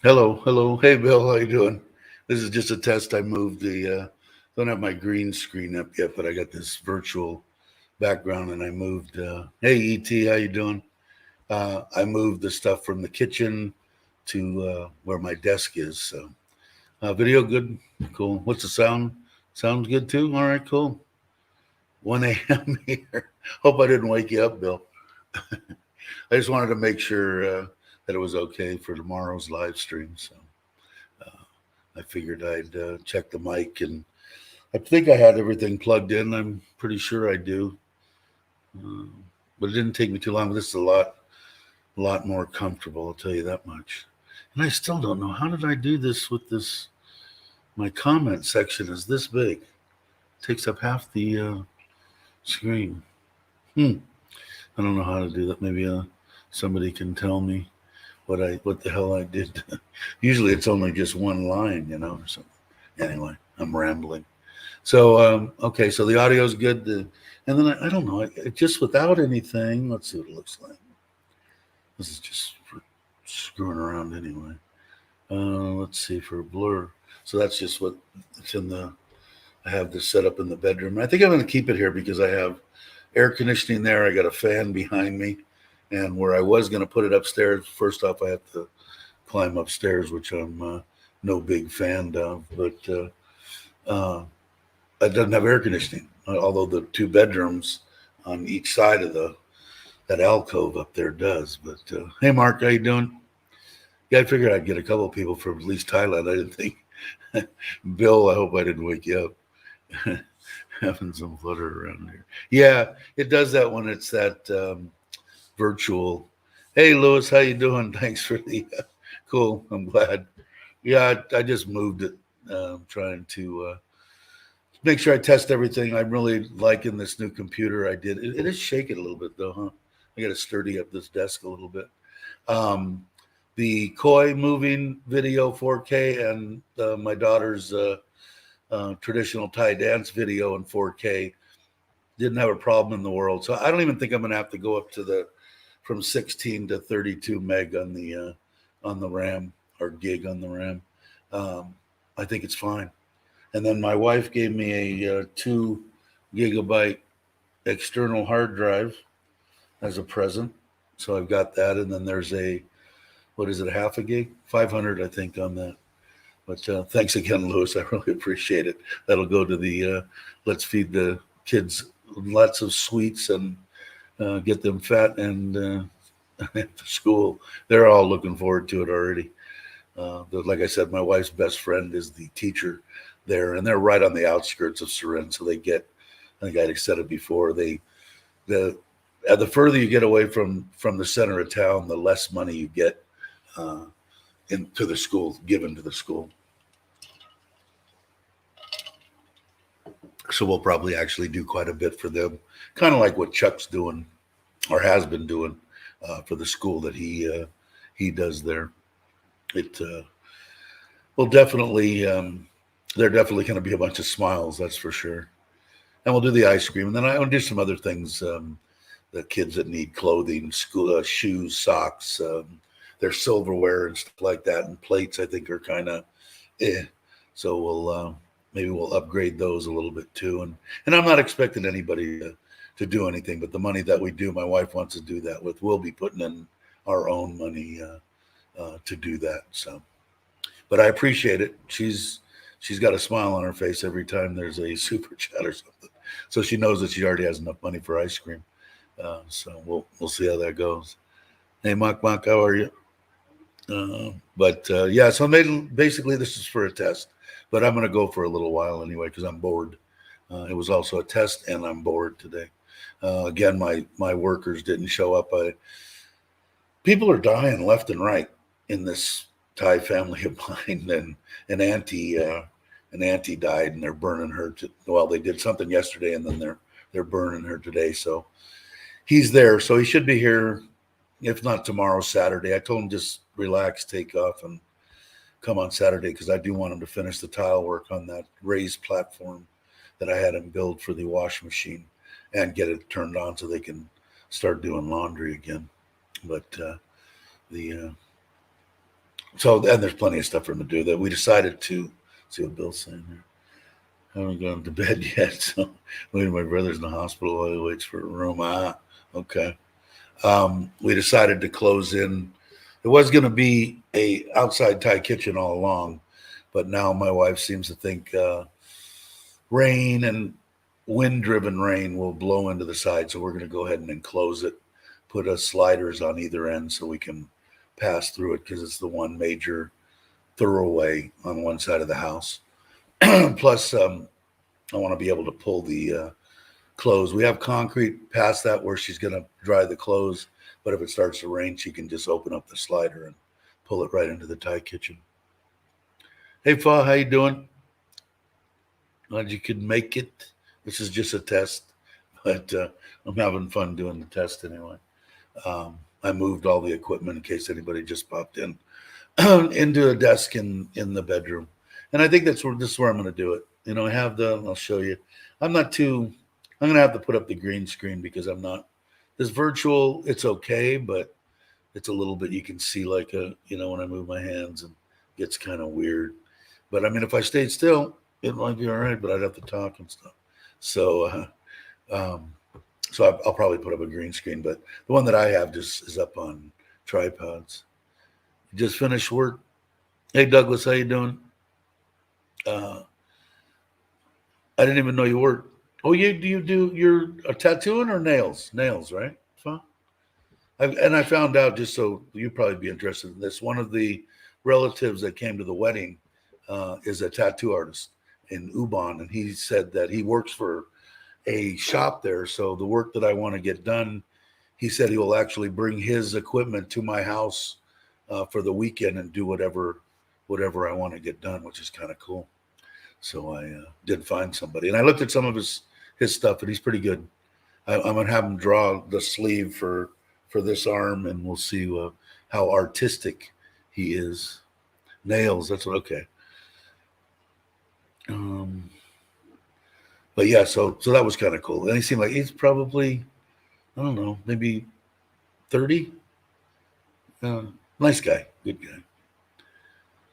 Hello, hello. Hey, Bill, how you doing? This is just a test. I moved don't have my green screen up yet, but I got this virtual background and I moved, hey, ET, how you doing? I moved the stuff from the kitchen to where my desk is. So, video good? Cool. What's the sound? Sounds good too? All right, cool. 1 a.m. here. Hope I didn't wake you up, Bill. I just wanted to make sure that it was okay for tomorrow's live stream. So, I figured I'd check the mic, and I think I had everything plugged in. I'm pretty sure I do, uh, but it didn't take me too long. This is a lot more comfortable. I'll tell you that much. And I still don't know how did I do this with this. My comment section is this big. It takes up half the screen. Hmm. I don't know how to do that. Maybe somebody can tell me what the hell I did. Usually it's only just one line, or something. Anyway, I'm rambling. So okay, so the audio is good. And then I don't know, just without anything. Let's see what it looks like. This is just for screwing around anyway. Let's see for blur. So that's just what it's in the. I have this set up in the bedroom. I think I'm going to keep it here because I have air conditioning there. I got a fan behind me, and where I was going to put it upstairs. First off, I have to climb upstairs, which I'm no big fan of. But it doesn't have air conditioning, although the two bedrooms on each side of the that alcove up there does. But hey, Mark, how you doing? Yeah, I figured I'd get a couple of people from at least Thailand. I didn't think Bill. I hope I didn't wake you up. Having some flutter around here. Yeah, it does that when it's that virtual. Hey, Lewis, how you doing? Thanks for the cool. I'm glad. Yeah, I just moved it. Trying to make sure I test everything. I'm really liking this new computer I did. It is shaking a little bit though, huh? I got to sturdy up this desk a little bit. Um, the koi moving video 4K and my daughter's traditional Thai dance video in 4K didn't have a problem in the world. So I don't even think I'm going to have to go up to the from 16 to 32 meg on the RAM or gig on the RAM. I think it's fine. And then my wife gave me a 2 gigabyte external hard drive as a present. So I've got that. And then there's what is it, half a gig? 500, I think, on that. But thanks again, Lewis. I really appreciate it. That'll go to the let's feed the kids lots of sweets and get them fat and at the school. They're all looking forward to it already. Like I said, my wife's best friend is the teacher there, and they're right on the outskirts of Surin, so they get. I think I said it before. The further you get away from the center of town, the less money you get into the school, given to the school. So we'll probably actually do quite a bit for them, kind of like what Chuck's doing or has been doing for the school that he does there. It will definitely. There are definitely going to be a bunch of smiles, that's for sure. And we'll do the ice cream, and then I'll do some other things. The kids that need clothing, school shoes, socks, their silverware and stuff like that, and plates. I think are kind of, so we'll maybe we'll upgrade those a little bit too. And I'm not expecting anybody to do anything, but the money that we do, my wife wants to do that with. We'll be putting in our own money to do that. So, but I appreciate it. She's got a smile on her face every time there's a super chat or something. So she knows that she already has enough money for ice cream. So we'll see how that goes. Hey, Mark, how are you? But yeah, so basically this is for a test, but I'm going to go for a little while anyway because I'm bored. It was also a test, and I'm bored today. Again, my workers didn't show up. People are dying left and right in this Thai family of mine, and an auntie died, and they're burning her. Well, they did something yesterday, and then they're burning her today. So he's there, so he should be here, if not tomorrow, Saturday. I told him just relax, take off, and come on Saturday because I do want him to finish the tile work on that raised platform that I had him build for the wash machine and get it turned on so they can start doing laundry again. But the So, and there's plenty of stuff for him to do that we decided to see what Bill's saying here. I haven't gone to bed yet, so wait, my brother's in the hospital while he waits for a room. Okay. We decided to close in. It was going to be a outside Thai kitchen all along, but now my wife seems to think rain and wind-driven rain will blow into the side, so we're going to go ahead and enclose it, put sliders on either end so we can pass through it because it's the one major thoroughway on one side of the house. Plus, I want to be able to pull the clothes. We have concrete past that where she's going to dry the clothes, but if it starts to rain, she can just open up the slider and pull it right into the Thai kitchen. Hey, Fa, how you doing? Glad you could make it. This is just a test, but I'm having fun doing the test anyway. I moved all the equipment in case anybody just popped in into a desk in the bedroom, and I think this is where I'm going to do it. I have I'll show you. I'm not too. I'm going to have to put up the green screen because I'm not. This virtual, it's okay, but it's a little bit. You can see like when I move my hands and it gets kind of weird. But I mean, if I stayed still, it might be all right. But I'd have to talk and stuff. So, I'll probably put up a green screen. But the one that I have just is up on tripods. Just finished work. Hey, Douglas, how you doing? I didn't even know you worked. Oh, you're a tattooing or nails? Nails, right? Fun. And I found out, just so you'd probably be interested in this, one of the relatives that came to the wedding is a tattoo artist in Ubon, and he said that he works for a shop there. So the work that I want to get done, he said he will actually bring his equipment to my house for the weekend and do whatever I want to get done, which is kind of cool. So I did find somebody, and I looked at some of his stuff, and he's pretty good. I'm gonna have him draw the sleeve for this arm, and we'll see how artistic he is. Nails, that's okay. But yeah, so that was kind of cool. And he seemed like he's probably, I don't know, maybe 30. Nice guy, good guy.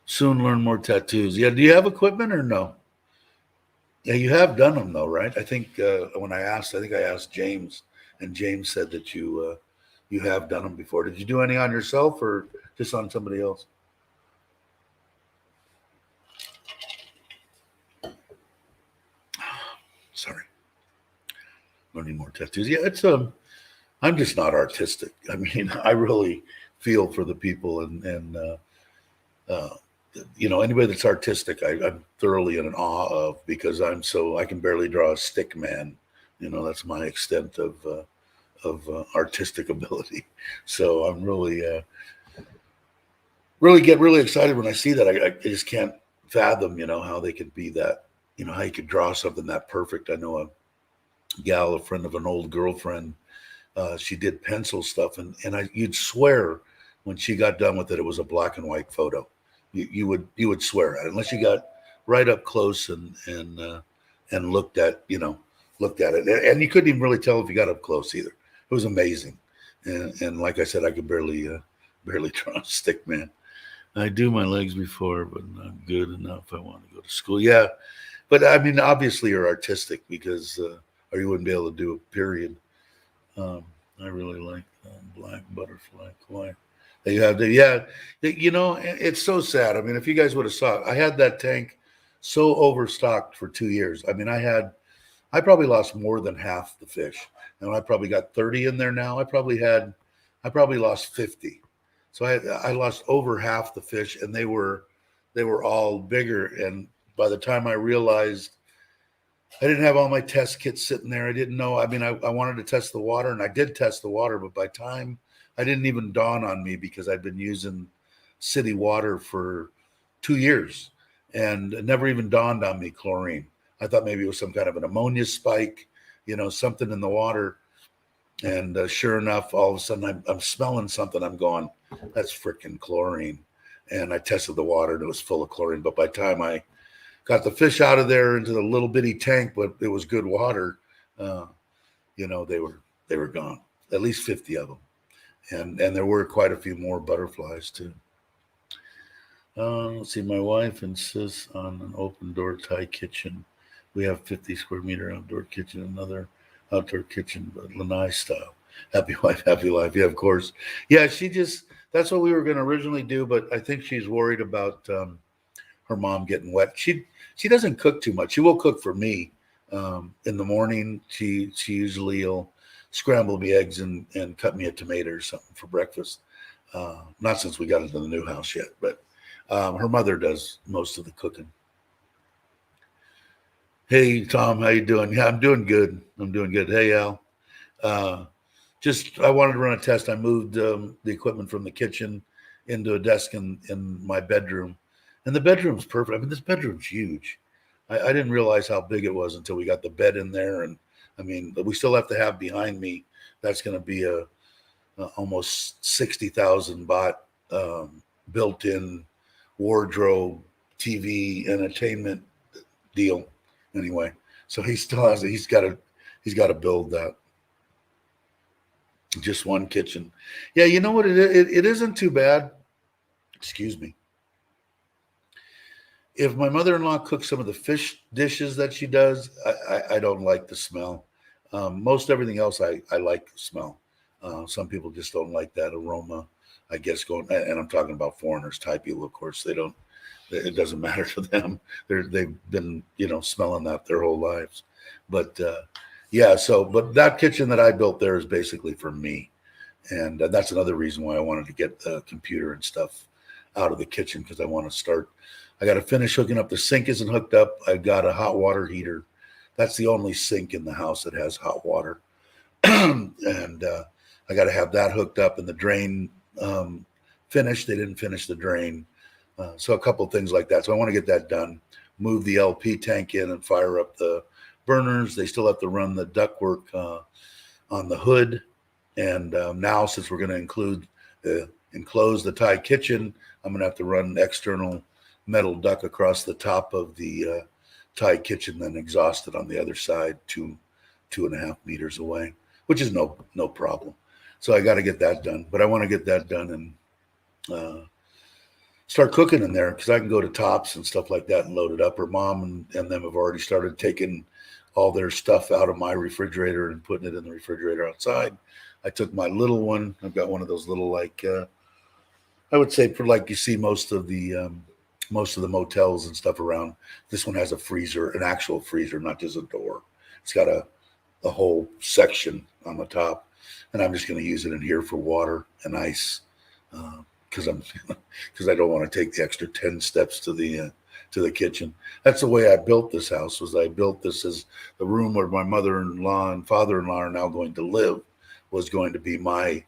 Soon learn more tattoos. Yeah, do you have equipment or no? Yeah, you have done them though, right? I think when I asked James, and James said that you have done them before. Did you do any on yourself or just on somebody else? Sorry, learning more tattoos. Yeah, it's I'm just not artistic. I mean, I really feel for the people, and anybody that's artistic, I'm thoroughly in awe of because I can barely draw a stick man. That's my extent of artistic ability. So I'm really get really excited when I see that. I just can't fathom, how they could be that, how you could draw something that perfect. I know a gal, a friend of an old girlfriend, she did pencil stuff, and you'd swear when she got done with it, it was a black and white photo. You would swear at it unless you got right up close and looked at it, and you couldn't even really tell if you got up close either. It was amazing, and like I said, I could barely draw a stick man. I do my legs before, but not good enough. I want to go to school. Yeah, but I mean, obviously you're artistic because, or you wouldn't be able to do a period. I really like black butterfly koi. You have yeah. It's so sad. I mean, if you guys would have saw it, I had that tank so overstocked for 2 years. I mean, I probably lost more than half the fish, and I probably got 30 in there now. I probably lost 50. So I lost over half the fish, and they were all bigger. And by the time I realized I didn't have all my test kits sitting there, I didn't know. I mean, I wanted to test the water, and I did test the water, but by time I didn't even dawn on me because I'd been using city water for 2 years, and it never even dawned on me chlorine. I thought maybe it was some kind of an ammonia spike, something in the water. And sure enough, all of a sudden I'm smelling something. I'm going, that's freaking chlorine. And I tested the water and it was full of chlorine. But by the time I got the fish out of there into the little bitty tank, but it was good water, they were gone. At least 50 of them. And there were quite a few more butterflies too. Let's see. My wife insists on an open door Thai kitchen. We have 50 square meter outdoor kitchen, another outdoor kitchen, but Lanai style. Happy wife, happy life. Yeah, of course. Yeah, that's what we were going to originally do, but I think she's worried about her mom getting wet. She doesn't cook too much. She will cook for me in the morning. She usually will scramble me eggs and cut me a tomato or something for breakfast. Not since we got into the new house yet, but her mother does most of the cooking. Hey Tom, how you doing? Yeah, I'm doing good. I'm doing good. Hey Al, uh, just I wanted to run a test. I moved the equipment from the kitchen into a desk in my bedroom, and the bedroom's perfect. I mean, this bedroom's huge. I didn't realize how big it was until we got the bed in there, and I mean, we still have to have behind me. That's going to be a almost 60,000 baht built-in wardrobe, TV, entertainment deal. Anyway, so he still has it. He's got to build that. Just one kitchen. Yeah, you know what? It isn't too bad. Excuse me. If my mother-in-law cooks some of the fish dishes that she does, I don't like the smell. Most everything else I like the smell. Some people just don't like that aroma. I guess and I'm talking about foreigners, Thai people, of course. They don't. It doesn't matter to them. They've been smelling that their whole lives. But yeah, but that kitchen that I built there is basically for me, and that's another reason why I wanted to get the computer and stuff out of the kitchen because I want to start. I got to finish hooking up. The sink isn't hooked up. I got a hot water heater. That's the only sink in the house that has hot water, and I got to have that hooked up and the drain finished. They didn't finish the drain, so a couple of things like that. So I want to get that done. Move the LP tank in and fire up the burners. They still have to run the ductwork on the hood. And now, since we're going to enclose the Thai kitchen, I'm going to have to run external metal duct across the top of the Thai kitchen, then exhaust it on the other side, 2.5 meters away, which is no problem. So I got to get that done. But I want to get that done and start cooking in there because I can go to Tops and stuff like that and load it up. Her mom and them have already started taking all their stuff out of my refrigerator and putting it in the refrigerator outside. I took my little one. I've got one of those little I would say for like you see most of the motels and stuff around. This one has a freezer, an actual freezer, not just a door. It's got a whole section on the top, and I'm just going to use it in here for water and ice because I don't want to take the extra 10 steps to the kitchen. That's the way I built this house. I built this as the room where my mother-in-law and father-in-law are now going to live was going to be my,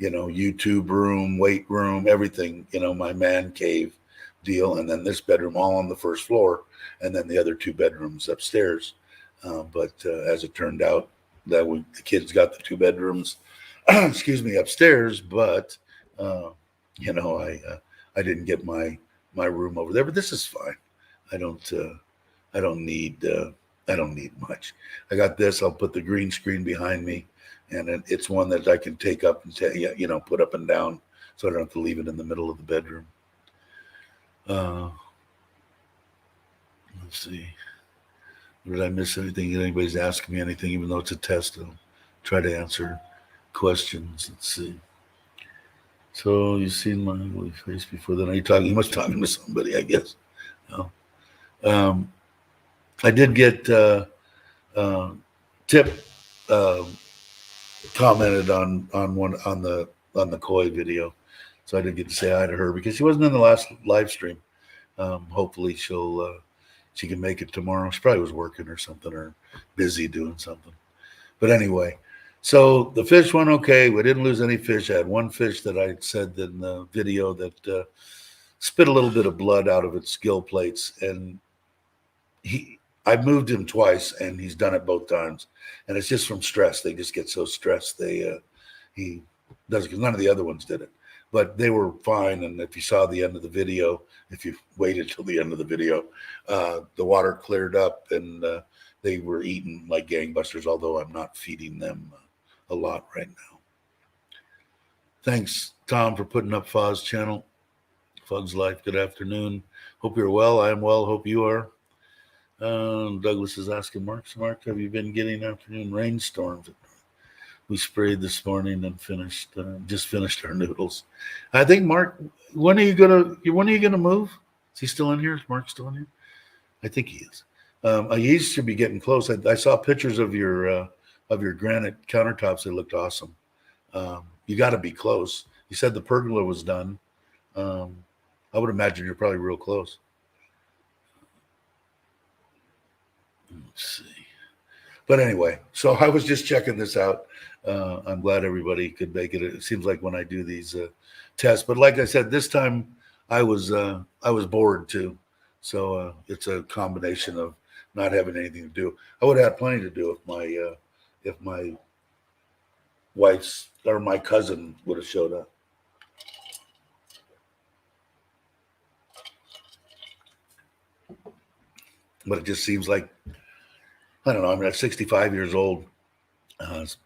YouTube room, weight room, everything, my man cave deal. And then this bedroom all on the first floor and then the other 2 bedrooms upstairs. But as it turned out that the kids got the 2 bedrooms, excuse me, upstairs, but I didn't get my room over there, but this is fine. I don't need much. I got this. I'll put the green screen behind me, and it's one that I can take up and put up and down, so I don't have to leave it in the middle of the bedroom. Let's see. Did I miss anything? Did anybody's asking me anything? Even though it's a test, I'll try to answer questions. Let's see. So you've seen my ugly face before then. Are you talking? You must be talking to somebody, I guess. No. I did get Tip commented on the koi video, so I did get to say hi to her because she wasn't in the last live stream. Hopefully she can make it tomorrow. She probably was working or something or busy doing something. But anyway, so the fish went okay. We didn't lose any fish. I had one fish that I said in the video that spit a little bit of blood out of its gill plates, and I moved him twice, and he's done it both times, and it's just from stress. They just get so stressed. He does it because none of the other ones did it, but they were fine. And if you saw the end of the video, if you waited till the end of the video, the water cleared up and they were eating like gangbusters. Although I'm not feeding them a lot right now. Thanks, Tom, for putting up Faw's channel. Fug's Life, good afternoon. Hope you're well. I am well. Hope you are. Douglas is asking, Mark, have you been getting afternoon rainstorms? We sprayed this morning and just finished our noodles. I think, Mark, when are you gonna move? Is he still in here? Is Mark still in here? I think he is. He should be getting close. I saw pictures of your granite countertops. They looked awesome. You got to be close. You said the pergola was done. I would imagine you're probably real close. Let's see. But anyway, so I was just checking this out. I'm glad everybody could make it. It seems like when I do these tests, but like I said, this time I was bored too. So it's a combination of not having anything to do. I would have had plenty to do if my wife's or my cousin would have showed up. But it just seems like, I don't know, I'm at 65 years old,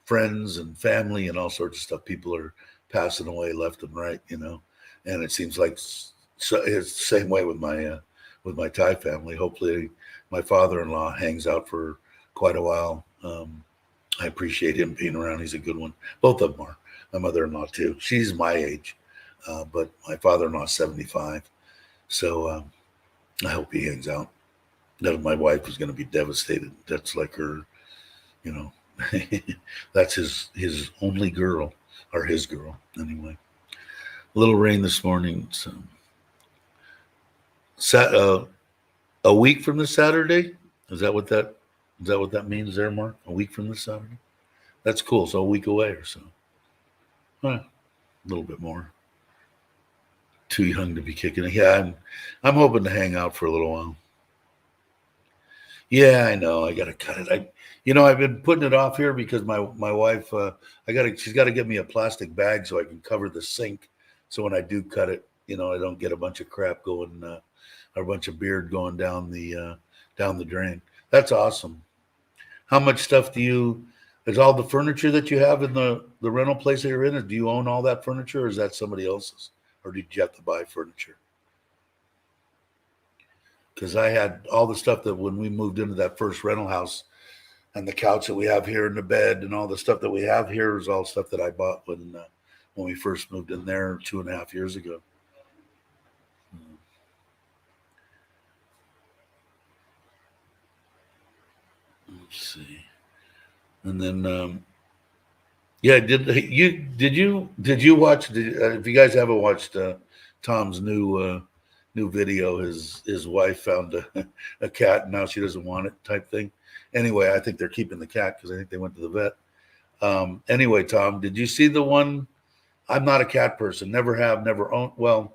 friends and family and all sorts of stuff. People are passing away left and right, and it seems like it's the same way with my Thai family. Hopefully my father-in-law hangs out for quite a while. I appreciate him being around. He's a good one. Both of them are. My mother-in-law too. She's my age, but my father-in-law is 75. So I hope he hangs out. That my wife is going to be devastated. That's like her, that's his only girl, or his girl anyway. A little rain this morning. So, a week from this Saturday, is that what that means there, Mark? A week from this Saturday? That's cool. So a week away or so. A little bit more. Too young to be kicking it. Yeah, I'm hoping to hang out for a little while. Yeah, I know. I gotta cut it. I've been putting it off here because my wife, she's got to get me a plastic bag so I can cover the sink. So when I do cut it, I don't get a bunch of crap going, or a bunch of beard going down the drain. That's awesome. How much stuff is all the furniture that you have in the rental place that you're in? Do you own all that furniture, or is that somebody else's, or did you have to buy furniture? Because I had all the stuff that when we moved into that first rental house, and the couch that we have here, and the bed, and all the stuff that we have here is all stuff that I bought when we first moved in there 2.5 years ago. Let's see, and then yeah, did you watch? If you guys haven't watched Tom's new video, his wife found a cat and now she doesn't want it type thing. Anyway, I think they're keeping the cat because I think they went to the vet. Anyway, Tom, did you see the one? I'm not a cat person. Never have, never owned. Well,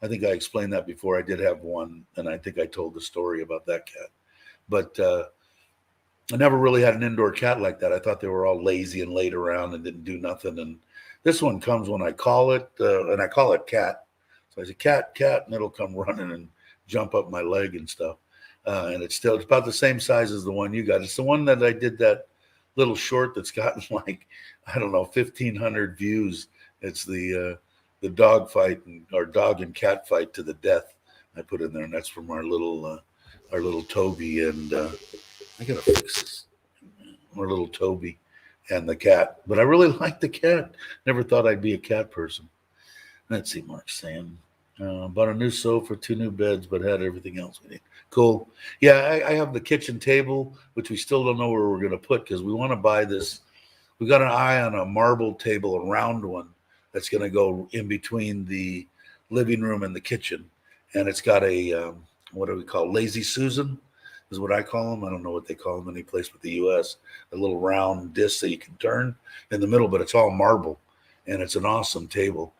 I think I explained that before. I did have one, and I think I told the story about that cat. But I never really had an indoor cat like that. I thought they were all lazy and laid around and didn't do nothing. And this one comes when I call it, and I call it cat. So I say, cat, and it'll come running and jump up my leg and stuff. And it's about the same size as the one you got. It's the one that I did that little short that's gotten like, I don't know, 1,500 views. It's the dog fight or dog and cat fight to the death I put in there. And that's from our little Toby. And I got to fix this. Our little Toby and the cat. But I really like the cat. Never thought I'd be a cat person. Let's see, Mark's saying. Bought a new sofa, 2 new beds, but had everything else we need. Cool. Yeah, I have the kitchen table, which we still don't know where we're going to put because we want to buy this. We got an eye on a marble table, a round one that's going to go in between the living room and the kitchen. And it's got a, what do we call, Lazy Susan is what I call them. I don't know what they call them any place but the U.S. A little round disc that you can turn in the middle, but it's all marble. And it's an awesome table.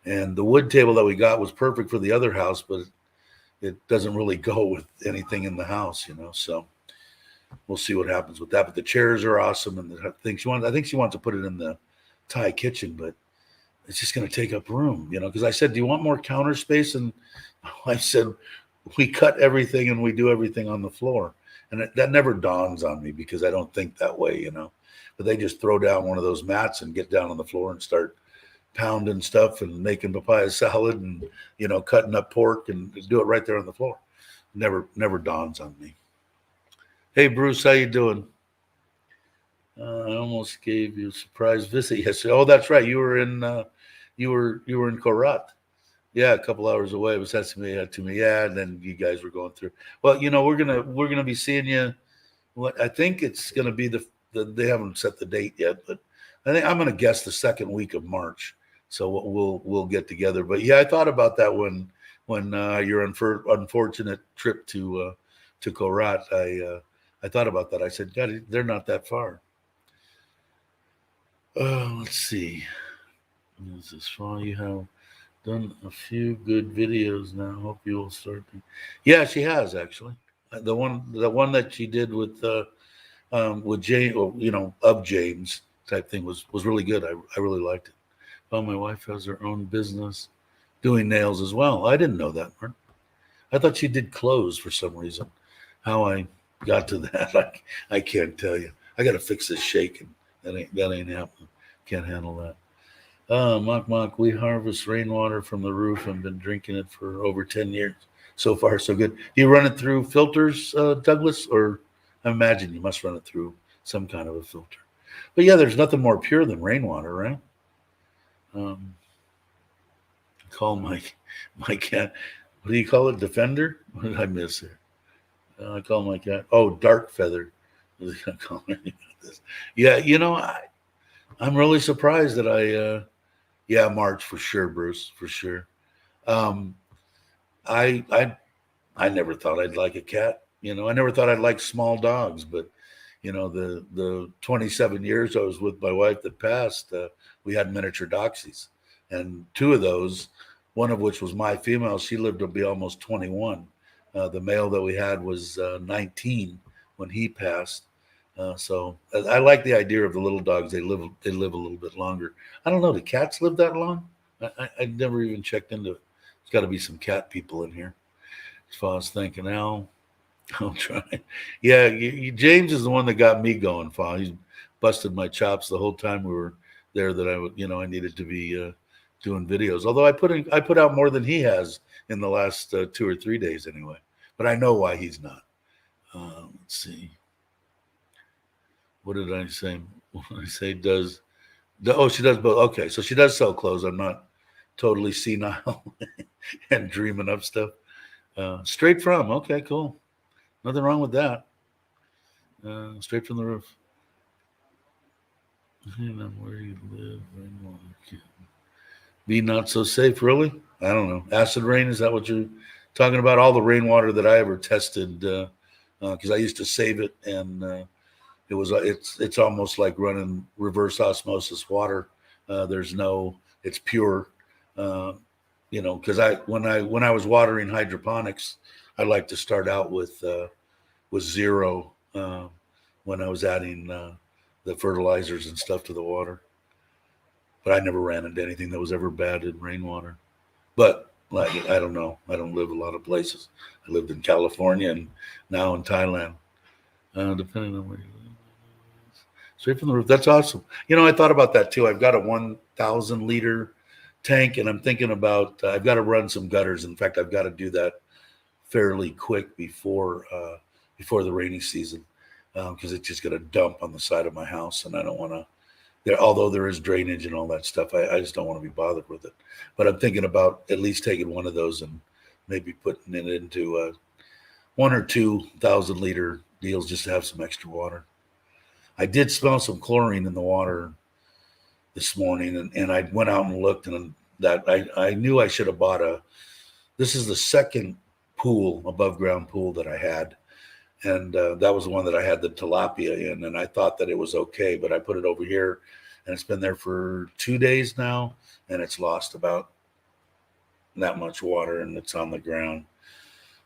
And the wood table that we got was perfect for the other house, but it doesn't really go with anything in the house, So we'll see what happens with that. But the chairs are awesome, and I think she wants to put it in the Thai kitchen, but it's just going to take up room, Because I said, "Do you want more counter space?" And I said, "We cut everything and we do everything on the floor," and that never dawns on me because I don't think that way, But they just throw down one of those mats and get down on the floor and start pounding stuff and making papaya salad and, cutting up pork and do it right there on the floor. Never dawns on me. Hey, Bruce, how you doing? I almost gave you a surprise visit yesterday. Oh, that's right. You were in Korat. Yeah, a couple hours away. It was to me. Yeah, and then you guys were going through. Well, we're gonna be seeing you. What I think it's gonna be they haven't set the date yet, but I think I'm gonna guess the second week of March. So we'll get together. But yeah, I thought about that when your unfortunate trip to Korat. I thought about that. I said, God, they're not that far. Let's see. This is fun. You have done a few good videos now. Hope you will start. Yeah, she has actually. The one that she did with James, or, of James type thing was really good. I really liked it. Oh, my wife has her own business doing nails as well. I didn't know that, Mark. I thought she did clothes for some reason. How I got to that, I can't tell you. I got to fix this shaking. That ain't happening. Can't handle that. Mock, we harvest rainwater from the roof and been drinking it for over 10 years. So far, so good. Do you run it through filters, Douglas? Or I imagine you must run it through some kind of a filter. But yeah, there's nothing more pure than rainwater, right? Call my cat. What do you call it? Defender? What did I miss here? I call my cat. Oh, dark feather. Yeah, I'm really surprised that yeah, March for sure, Bruce, for sure. Um, I I I never thought I'd like a cat. I never thought I'd like small dogs, but the 27 years I was with my wife that passed, we had miniature doxies, and two of those, one of which was my female, she lived to be almost 21. The male that we had was 19 when he passed. So I like the idea of the little dogs. They live a little bit longer. I don't know. Do cats live that long? I never even checked into it. There's got to be some cat people in here. As far as thinking, Al, I'll try. Yeah, James is the one that got me going. Fa. He's busted my chops the whole time we were there. That I needed to be doing videos. Although I put out more than he has in the last 2 or 3 days anyway. But I know why he's not. Let's see. What did I say? What did I say? She does both. Okay, so she does sell clothes. I'm not totally senile and dreaming up stuff. Straight from. Okay, cool. Nothing wrong with that. Straight from the roof. Depending on where you live, rainwater can be not so safe. Really? I don't know. Acid rain, is that what you're talking about? All the rainwater that I ever tested, because I used to save it, and it's almost like running reverse osmosis water. It's pure. Because when I was watering hydroponics, I like to start out with zero when I was adding the fertilizers and stuff to the water. But I never ran into anything that was ever bad in rainwater. But like, I don't know. I don't live a lot of places. I lived in California and now in Thailand. Depending on where you live. Straight from the roof. That's awesome. I thought about that too. I've got a 1,000 liter tank, and I'm thinking about I've got to run some gutters. In fact, I've got to do that fairly quick before the rainy season, because it's just going to dump on the side of my house, and I don't want to. Although there is drainage and all that stuff, I just don't want to be bothered with it. But I'm thinking about at least taking one of those and maybe putting it into 1 or 2,000 liter deals just to have some extra water. I did smell some chlorine in the water this morning, and I went out and looked, and that I knew I should have bought this is the second above ground pool that I had. And that was the one that I had the tilapia in, and I thought that it was okay, but I put it over here, and it's been there for 2 days now, and it's lost about that much water, and it's on the ground.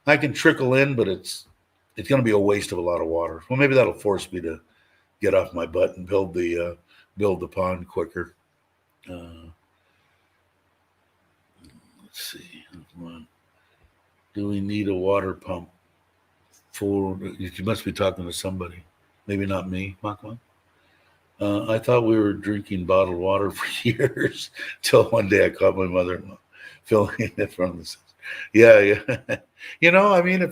I can trickle in, but it's going to be a waste of a lot of water. Well, maybe that'll force me to get off my butt and build the pond quicker. Let's see. Do we need a water pump? You must be talking to somebody. Maybe not me, Makwan. I thought we were drinking bottled water for years till one day I caught my mother-in-law filling it from the. Yeah, yeah. I mean,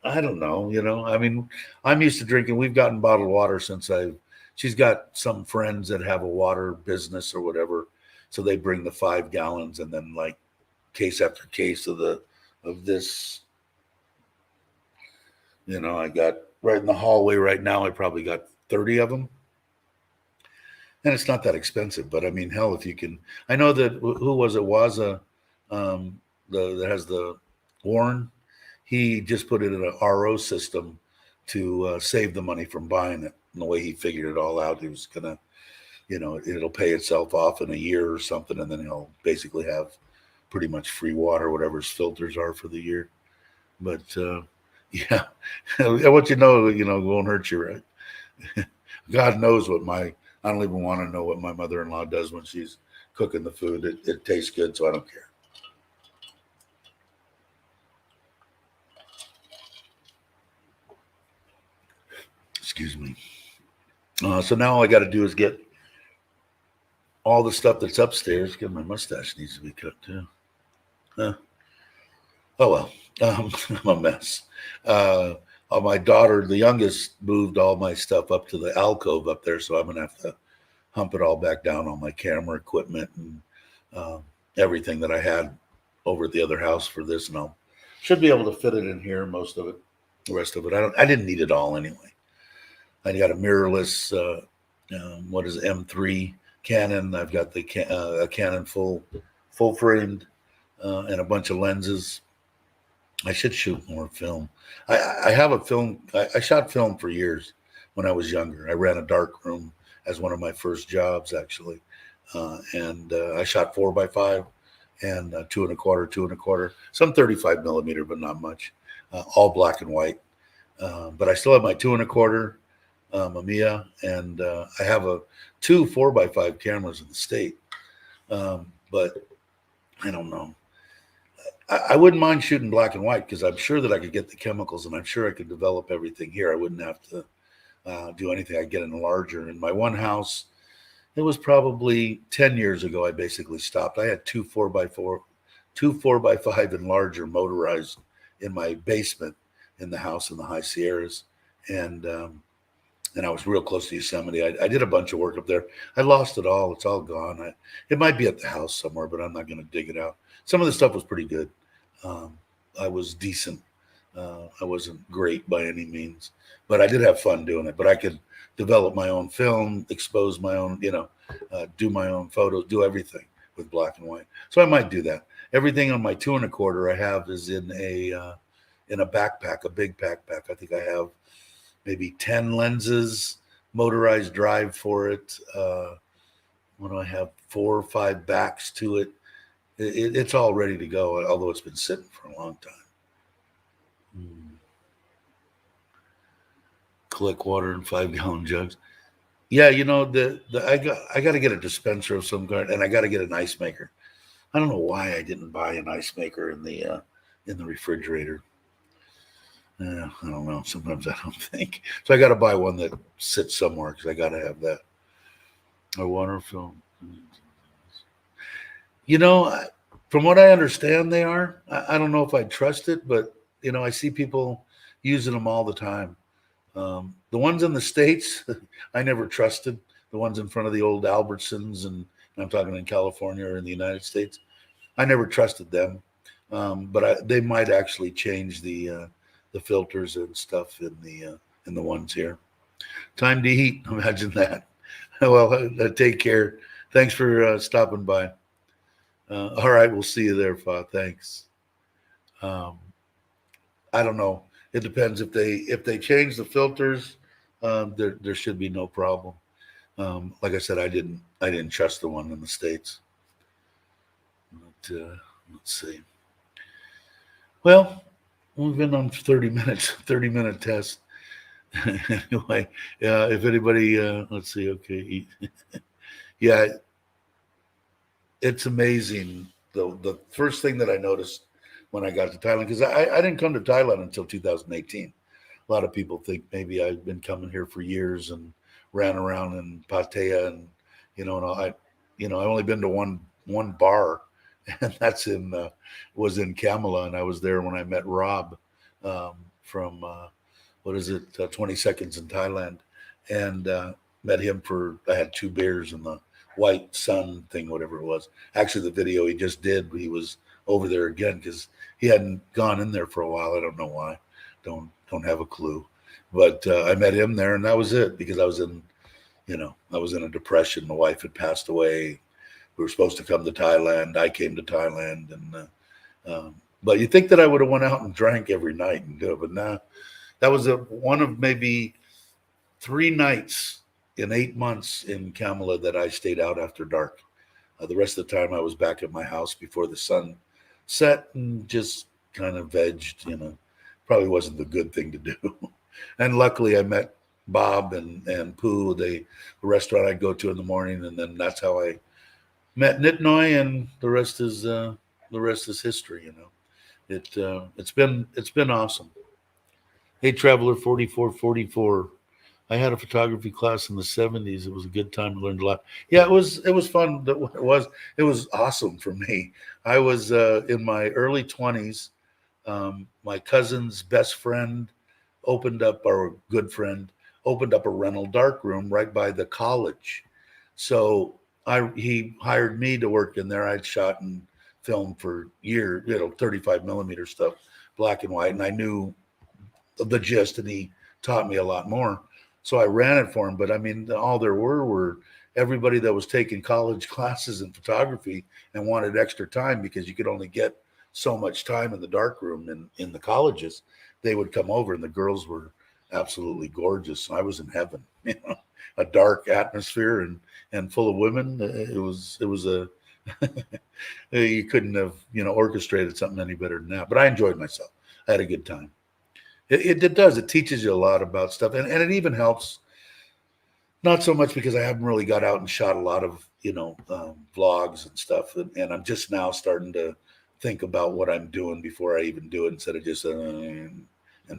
I don't know. I mean, I'm used to drinking. We've gotten bottled water since She's got some friends that have a water business or whatever, so they bring the 5 gallons and then like case after case of this. I got right in the hallway right now. I probably got 30 of them. And it's not that expensive, but I mean, hell, if you can, I know that who was it? Waza, that has the Warren. He just put it in an RO system to save the money from buying it. And the way he figured it all out, he was gonna, it'll pay itself off in a year or something, and then he'll basically have pretty much free water, whatever his filters are for the year. But yeah, what won't hurt you, right? God knows what I don't even want to know what my mother-in-law does when she's cooking the food. It tastes good, so I don't care. Excuse me. So now all I got to do is get all the stuff that's upstairs. Get my mustache needs to be cut too. Oh well, I'm a mess. My daughter, the youngest, moved all my stuff up to the alcove up there, so I'm gonna have to hump it all back down, all my camera equipment and everything that I had over at the other house for this, and I'll should be able to fit it in here, most of it. The rest of it, I didn't need it all anyway. I got a mirrorless, what is it, M3 Canon. I've got a Canon full framed, and a bunch of lenses. I should shoot more film. I have a film. I shot film for years when I was younger. I ran a dark room as one of my first jobs, actually, and I shot 4x5 and 2.25, 2.25, some 35 millimeter, but not much. All black and white. But I still have my 2.25 Mamiya, and I have two 4x5 cameras in the state. But I don't know. I wouldn't mind shooting black and white because I'm sure that I could get the chemicals, and I'm sure I could develop everything here. I wouldn't have to do anything. I'd get in larger. In my one house, it was probably 10 years ago, I basically stopped. I had two 4x5 and larger motorized in my basement in the house in the high Sierras. And I was real close to Yosemite. I did a bunch of work up there. I lost it all. It's all gone. It might be at the house somewhere, but I'm not going to dig it out. Some of the stuff was pretty good. I was decent. I wasn't great by any means, but I did have fun doing it. But I could develop my own film, expose my own, do my own photos, do everything with black and white. So I might do that. Everything on my 2.25 I have is in a backpack, a big backpack. I think I have maybe 10 lenses, motorized drive for it. What do I have? 4 or 5 backs to it. It's all ready to go, although it's been sitting for a long time. Collect water in 5-gallon jugs. Yeah, I got to get a dispenser of some kind, and I got to get an ice maker. I don't know why I didn't buy an ice maker in the refrigerator. I don't know. Sometimes I don't think. So I got to buy one that sits somewhere because I got to have that. A water film. From what I understand, they are. I don't know if I trust it, but I see people using them all the time. The ones in the States, I never trusted. The ones in front of the old Albertsons, and I'm talking in California or in the United States, I never trusted them. But they might actually change the filters and stuff in the ones here. Time to eat. Imagine that. Well, take care. Thanks for stopping by. All right, we'll see you there, Fa. Thanks. I don't know. It depends if they change the filters. There should be no problem. Like I said, I didn't trust the one in the States. But, let's see. Well, we've been on 30 minutes. 30-minute test. Anyway, if anybody, let's see. Okay, yeah. It's amazing. The first thing that I noticed when I got to Thailand, because I didn't come to Thailand until 2018. A lot of people think maybe I've been coming here for years and ran around in Pattaya, and and I only been to one bar, and that's was in Kamala, and I was there when I met Rob from what is it, 20 Seconds in Thailand, and met him for, I had two beers in the white sun thing, whatever it was. Actually, the video he just did, he was over there again because he hadn't gone in there for a while. I don't know why. Don't have a clue. But I met him there, and that was it, because I was in a depression. My wife had passed away. We were supposed to come to Thailand. I came to Thailand, and but you think that I would have went out and drank every night and do it, but nah. That was one of maybe 3 nights in 8 months in Kamala that I stayed out after dark. The rest of the time I was back at my house before the sun set and just kind of vegged, probably wasn't the good thing to do. And luckily I met Bob and Pooh, the restaurant I'd go to in the morning, and then that's how I met Nitnoy, and the rest is history. It's been awesome. Hey, Traveler 4444. I had a photography class in the 70s. It was a good time. I learned a lot. Yeah, it was fun. It was awesome for me. I was in my early 20s. My cousin's best friend our good friend opened up a rental darkroom right by the college. So he hired me to work in there. I'd shot and filmed for years, 35 millimeter stuff, black and white, and I knew the gist, and he taught me a lot more. So I ran it for him. But I mean, all there were everybody that was taking college classes in photography and wanted extra time, because you could only get so much time in the darkroom in the colleges. They would come over, and the girls were absolutely gorgeous. I was in heaven, a dark atmosphere and full of women. It was a you couldn't have orchestrated something any better than that. But I enjoyed myself. I had a good time. It does. It teaches you a lot about stuff, and it even helps. Not so much because I haven't really got out and shot a lot of vlogs and stuff, and I'm just now starting to think about what I'm doing before I even do it, instead of just and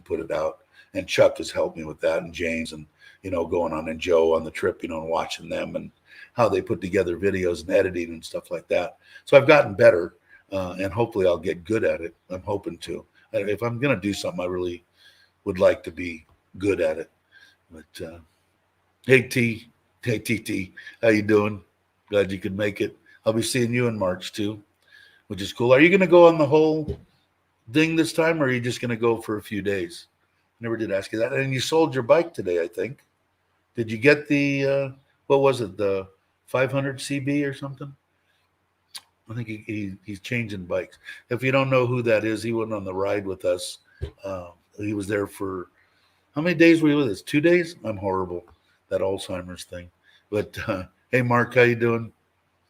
put it out. And Chuck has helped me with that, and James, and going on, and Joe on the trip, and watching them and how they put together videos and editing and stuff like that. So I've gotten better, and hopefully I'll get good at it. I'm hoping to. If I'm going to do something, I really would like to be good at it. But hey TT, how you doing? Glad you could make it. I'll be seeing you in March too, which is cool. Are you going to go on the whole thing this time, or are you just going to go for a few days? Never did ask you that. And you sold your bike today, I think. Did you get the what was it, the 500 CB or something? I think he's changing bikes. If you don't know who that is, he went on the ride with us. He was there for, how many days were you with us? 2 days? I'm horrible, that Alzheimer's thing. But hey, Mark, how you doing?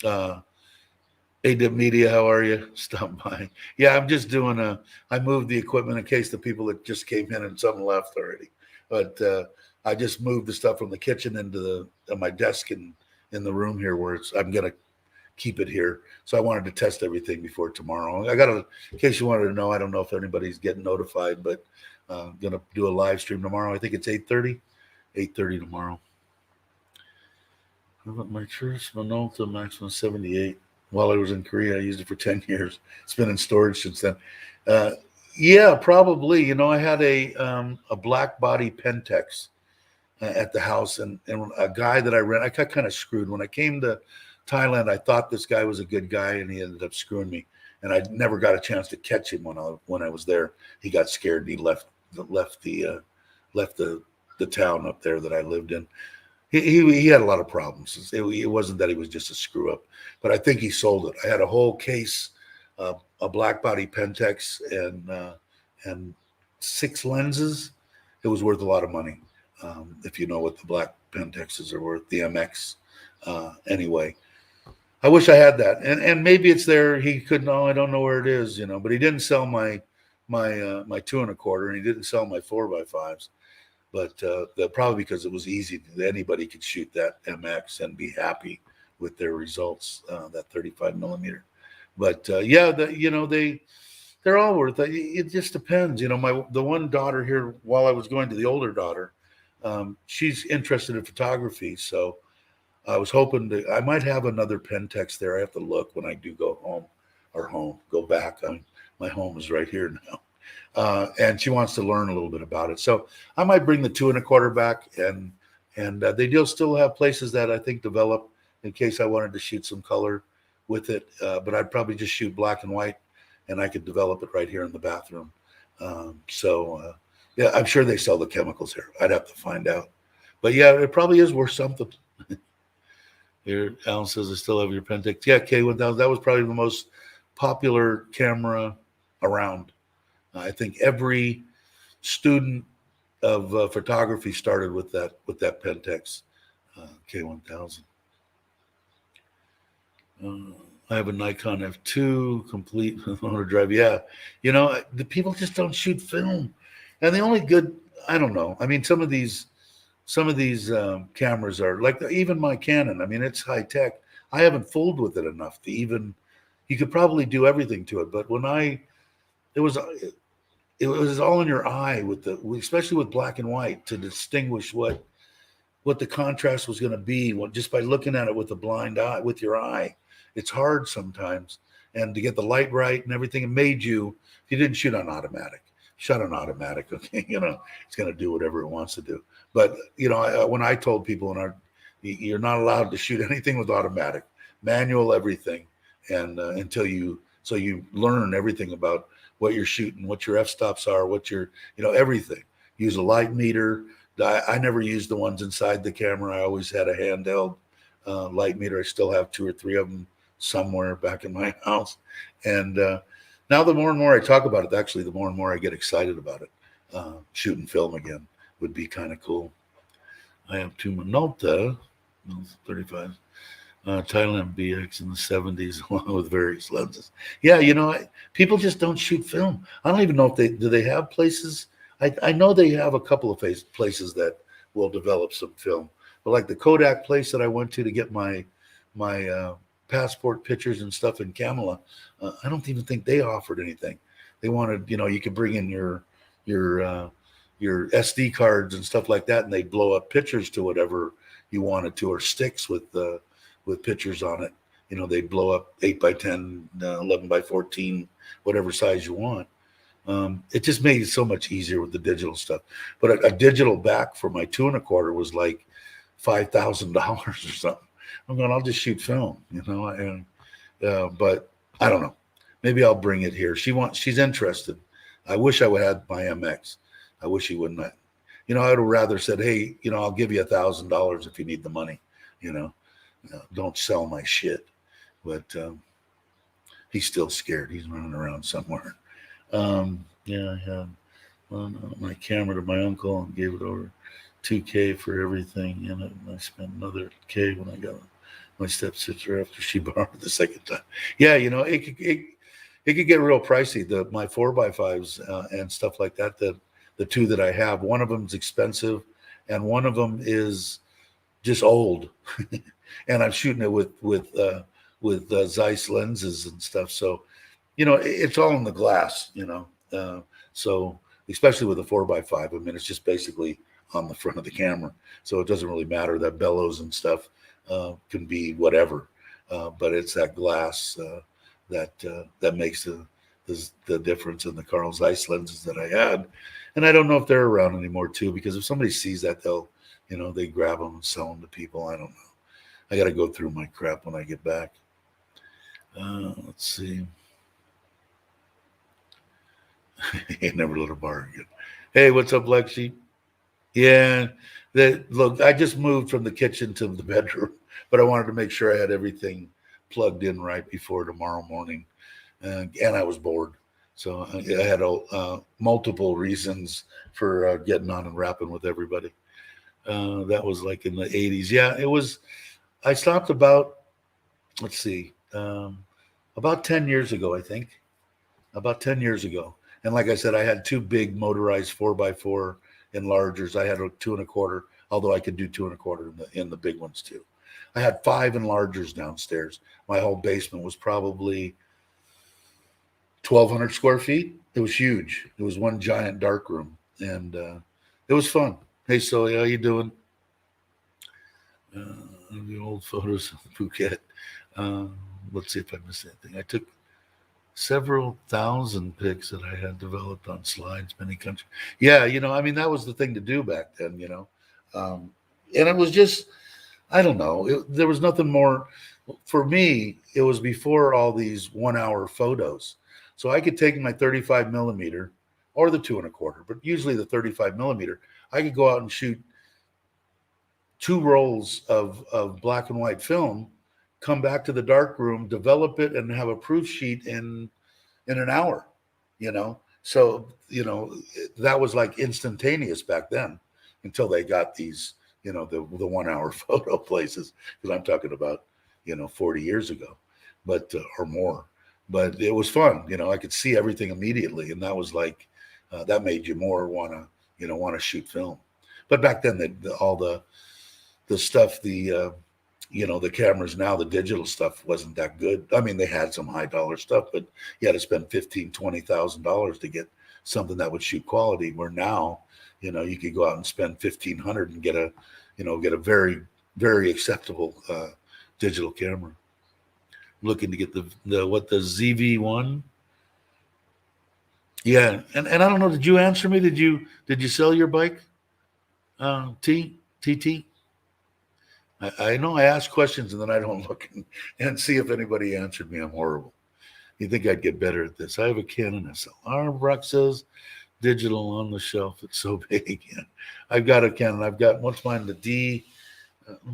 ADIP Media, how are you? Stop by. Yeah, I'm just doing I moved the equipment in case the people that just came in and some left already. But I just moved the stuff from the kitchen into my desk in the room here, where I'm going to keep it here. So I wanted to test everything before tomorrow. In case you wanted to know, I don't know if anybody's getting notified, but I'm going to do a live stream tomorrow. I think it's 8:30 tomorrow. My Church Minolta Maximum 78. While I was in Korea, I used it for 10 years. It's been in storage since then. Yeah, probably. I had a black body Pentex at the house, and a guy that I ran, I got kind of screwed. When I came to Thailand, I thought this guy was a good guy, and he ended up screwing me. And I never got a chance to catch him when I was there. He got scared, and he left the town up there that I lived in. He had a lot of problems. It wasn't that he was just a screw up, but I think he sold it. I had a whole case, a black body Pentex, and 6 lenses. It was worth a lot of money. If you know what the black Pentexes are worth, the MX. Anyway, I wish I had that, and maybe it's there. He couldn't. I don't know where it is, but he didn't sell my 2 1/4, and he didn't sell my 4x5s. But probably because it was easy. Anybody could shoot that MX and be happy with their results, that 35 millimeter. But yeah, they're all worth it. It just depends. The one daughter here, while I was going to the older daughter, She's interested in photography, so I was hoping I might have another Pentex there. I have to look when I do go home go back. My home is right here now. And she wants to learn a little bit about it. So I might bring the 2.25 back, and they do still have places that I think develop in case I wanted to shoot some color with it. But I'd probably just shoot black and white, and I could develop it right here in the bathroom. Yeah, I'm sure they sell the chemicals here. I'd have to find out. But yeah, it probably is worth something. Here, Alan says, I still have your Pentax. Yeah, K1000. That was probably the most popular camera around. I think every student of photography started with that Pentax K1000. I have a Nikon F2 complete motor drive. Yeah, the people just don't shoot film, and the only good, I don't know. I mean, some of these cameras are like even my Canon. I mean, it's high tech. I haven't fooled with it enough to even. You could probably do everything to it, but when it was all in your eye especially with black and white, to distinguish what the contrast was going to be just by looking at it with the blind eye, with your eye. It's hard sometimes, and to get the light right and everything. It made you. If you didn't shoot on automatic, shut on automatic. Okay, it's going to do whatever it wants to do. But when I told people you're not allowed to shoot anything with automatic, manual everything, and until you learn everything about what you're shooting, what your f-stops are, what your everything. Use a light meter. I never used the ones inside the camera. I always had a handheld light meter. I still have 2 or 3 of them somewhere back in my house. And now the more and more I talk about it, actually, the more and more I get excited about it. Shooting film again would be kind of cool. I have 2 Minolta 35 Thailand BX in the 70s along with various lenses. Yeah, people just don't shoot film. I don't even know if they have places. I know they have a couple of places that will develop some film. But like the Kodak place that I went to get my passport pictures and stuff in Kamala, I don't even think they offered anything. They wanted, you could bring in your SD cards and stuff like that, and they blow up pictures to whatever you wanted to, or sticks with pictures on it. They blow up 8 by 10, 11 by 14, whatever size you want. It just made it so much easier with the digital stuff. But a digital back for my 2.25 was like $5,000 or something. I'm going, I'll just shoot film, and but I don't know. Maybe I'll bring it here. She's interested. I wish I would have my MX. I wish he wouldn't. I would have rather said, hey, I'll give you $1,000 if you need the money. Don't sell my shit. But he's still scared. He's running around somewhere. Yeah, I had my camera to my uncle and gave it over $2,000 for everything in it. And I spent another $1,000 when I got my stepsister after she borrowed it the second time. Yeah, it could get real pricey. My 4x5s and stuff like that. The 2 that I have, one of them is expensive, and one of them is just old. And I'm shooting it with Zeiss lenses and stuff. So, it's all in the glass. So especially with a 4x5, I mean, it's just basically on the front of the camera, so it doesn't really matter that bellows and stuff can be whatever, but it's that glass that makes the difference in the Carl Zeiss lenses that I had. And I don't know if they're around anymore too, because if somebody sees that, they grab them and sell them to people. I don't know. I got to go through my crap when I get back. Let's see. He never let her borrow again. Hey, what's up, Lexi? Yeah, look, I just moved from the kitchen to the bedroom, but I wanted to make sure I had everything plugged in right before tomorrow morning, and I was bored, so I had multiple reasons for getting on and rapping with everybody. That was like in the 80s. Yeah, it was. I stopped about, let's see, about 10 years ago, I think. About 10 years ago. And like I said, I had 2 big motorized 4x4 enlargers. I had a 2.25, although I could do 2.25 in the big ones too. I had 5 enlargers downstairs. My whole basement was probably 1,200 square feet. It was huge. It was one giant dark room, and it was fun. Hey, Sully, how you doing? The old photos of Phuket. Uh, let's see if I missed anything. I took several thousand pics that I had developed on slides, many countries. Yeah, I mean, that was the thing to do back then. Um, and it was just, I don't know, there was nothing more. For me, it was before all these 1 hour photos. So I could take my 35 millimeter or the two and a quarter, but usually the 35 millimeter. I could go out and shoot two rolls of black and white film, come back to the dark room, develop it, and have a proof sheet in an hour. So that was like instantaneous back then, until they got these the 1 hour photo places, because I'm talking about 40 years ago, but or more. But it was fun. I could see everything immediately, and that was like that made you more want to shoot film. But back then, all the stuff, the cameras now, the digital stuff wasn't that good. I mean, they had some high dollar stuff, but you had to spend $15,000-$20,000 to get something that would shoot quality. Where now, you could go out and spend $1,500 and get a very, very acceptable digital camera. Looking to get the ZV-1. Yeah, and I don't know. Did you answer me? Did you sell your bike? TT? I know I ask questions and then I don't look and see if anybody answered me. I'm horrible. You think I'd get better at this? I have a Canon SLR. Brock says digital on the shelf. It's so big. Yeah. I've got a Canon. What's mine? The D.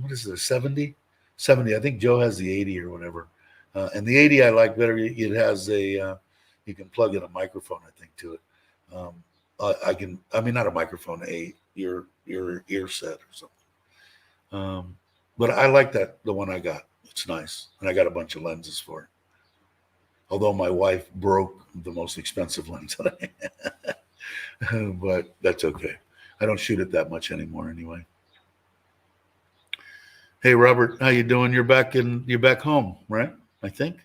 What is it? 70? 70. I think Joe has the 80 or whatever. And the 80 I like better. It has a. You can plug in a microphone, I think, to it. Not a microphone, your ear set or something. But I like the one I got. It's nice. And I got a bunch of lenses for it. Although my wife broke the most expensive lens that I had. But that's okay. I don't shoot it that much anymore anyway. Hey, Robert, how you doing? You're back home, right? I think.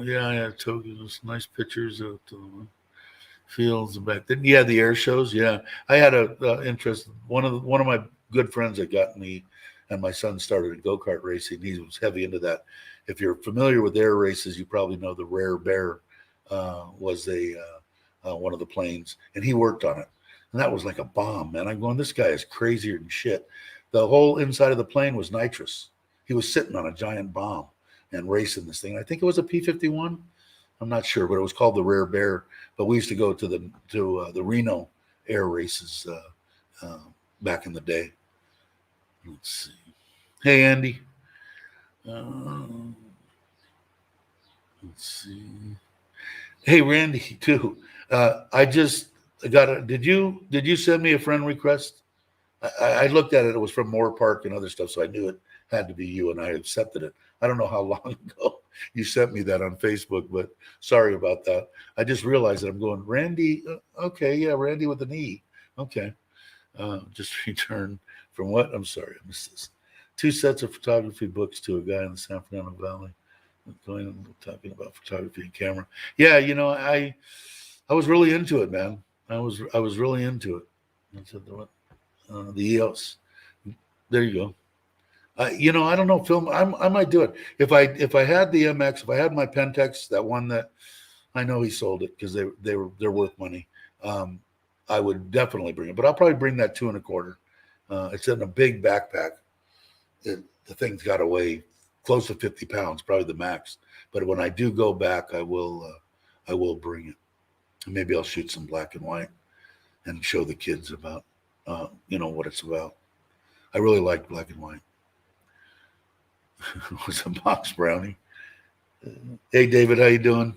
Yeah, Tokyo's nice pictures of the fields back then. Yeah, the air shows. Yeah, I had a interest. One of my good friends that got me and my son started a go-kart racing. He was heavy into that. If you're familiar with air races, you probably know the Rare Bear was one of the planes, and he worked on it. And that was like a bomb, man. I'm going, this guy is crazier than shit. The whole inside of the plane was nitrous. He was sitting on a giant bomb and racing this thing. I think it was a P-51. I'm not sure, but it was called the Rare Bear. But we used to go to the Reno air races back in the day. Let's see. Hey, Andy. Let's see. Hey, Randy, too. I just got a. Did you send me a friend request? I looked at it. It was from Moore Park and other stuff, so I knew it had to be you, and I accepted it. I don't know how long ago you sent me that on Facebook, but sorry about that. I just realized that I'm going, Randy. Okay, yeah, Randy with an E. Okay. Just returned from what? I'm sorry, I missed this. 2 sets of photography books to a guy in the San Fernando Valley. Talking about photography and camera. Yeah, I was really into it, man. I was really into it. That's the EOS. There you go. I don't know, film. I might do it if I had the MX, if I had my Pentax, that one that I know he sold it because they're worth money. I would definitely bring it, but I'll probably bring that 2 1/4. It's in a big backpack. The thing's got to weigh close to 50 pounds, probably the max. But when I do go back, I will bring it. And maybe I'll shoot some black and white and show the kids about what it's about. I really like black and white. What's a box brownie? Hey, David, how you doing?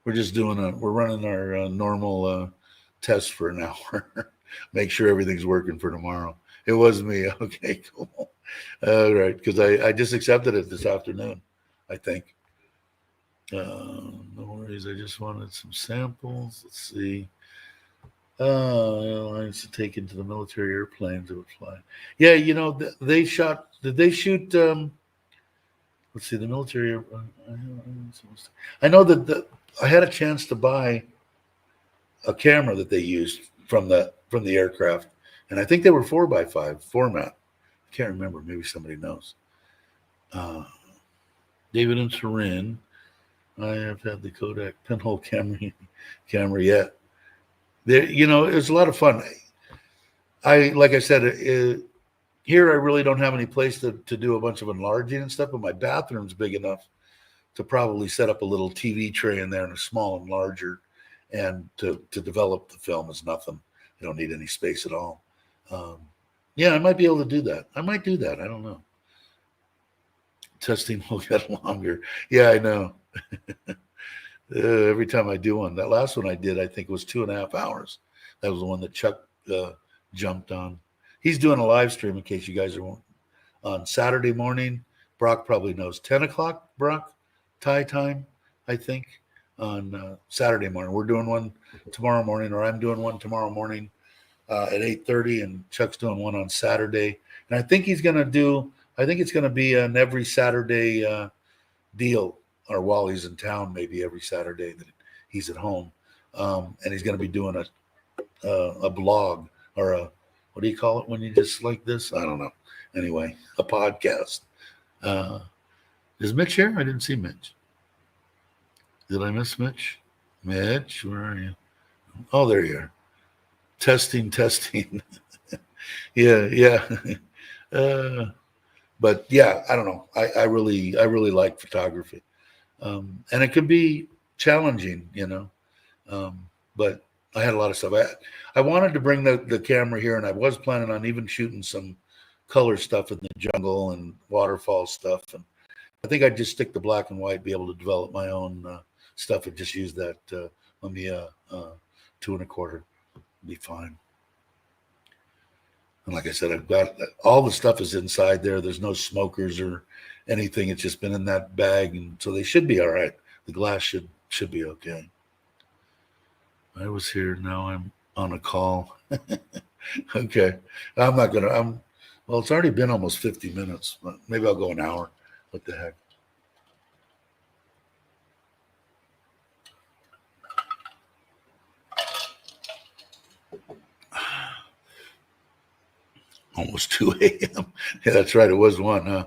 We're just we're running our normal test for an hour. Make sure everything's working for tomorrow. It was me. Okay, cool. All right, because I just accepted it this afternoon, I think. No worries. I just wanted some samples. Let's see. Airlines to take into the military airplanes that would fly. Yeah, they shot. Did they shoot? Let's see, the military. I know that I had a chance to buy a camera that they used from from the aircraft. And I think they were 4x5 format. I can't remember. Maybe somebody knows. David and Sarin. I have had the Kodak pinhole camera yet. There, it was a lot of fun. Like I said, here I really don't have any place to do a bunch of enlarging and stuff, but my bathroom's big enough to probably set up a little TV tray in there and a small enlarger, and to develop the film is nothing. I don't need any space at all. Yeah, I might be able to do that. I might do that. I don't know. Testing will get longer. Yeah, I know. Every time I do one. That last one I did, I think, was 2.5 hours. That was the one that Chuck jumped on. He's doing a live stream in case you guys are on Saturday morning. Brock probably knows. 10 o'clock, Brock, Thai time, I think, on Saturday morning. We're doing one tomorrow morning, or I'm doing one tomorrow morning at 8:30, and Chuck's doing one on Saturday. And I think it's going to be an every Saturday deal, or while he's in town, maybe every Saturday that he's at home. And he's going to be doing a blog, or what do you call it when you just like this? I don't know. Anyway, a podcast. Is Mitch here? I didn't see Mitch. Did I miss Mitch? Mitch, where are you? Oh, there you are. Testing. Yeah. But yeah, I don't know. I really like photography. And it can be challenging, but I had a lot of stuff. I wanted to bring the camera here, and I was planning on even shooting some color stuff in the jungle and waterfall stuff. And I think I'd just stick to black and white, be able to develop my own stuff, and just use that Lumia 2.25. Be fine. And like I said, I've got all the stuff is inside there. There's no smokers or anything. It's just been in that bag, and so they should be all right. The glass should be okay. I was here. Now I'm on a call. Okay. Well, it's already been almost 50 minutes. But maybe I'll go an hour. What the heck? Almost 2 a.m. Yeah, that's right. It was 1, huh?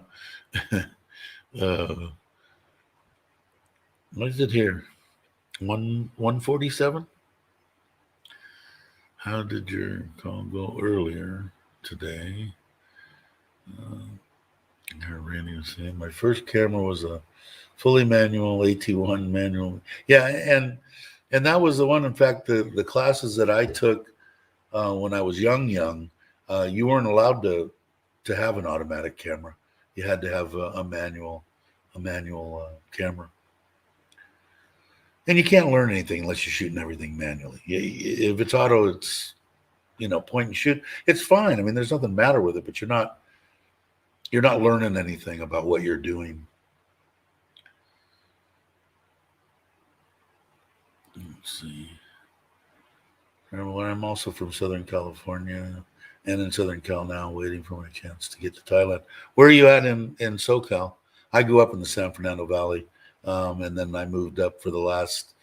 What is it here? 147? How did your call go earlier today? Here, Randy was saying, my first camera was a fully manual AT1 manual. Yeah, and that was the one. In fact, the classes that I took when I was young, you weren't allowed to have an automatic camera. You had to have a manual camera. And you can't learn anything unless you're shooting everything manually. If it's auto, it's, point and shoot. It's fine. I mean, there's nothing matter with it, but you're not learning anything about what you're doing. Let's see. I'm also from Southern California, and in Southern Cal now, waiting for my chance to get to Thailand. Where are you at in SoCal? I grew up in the San Fernando Valley. And then I moved up for the last,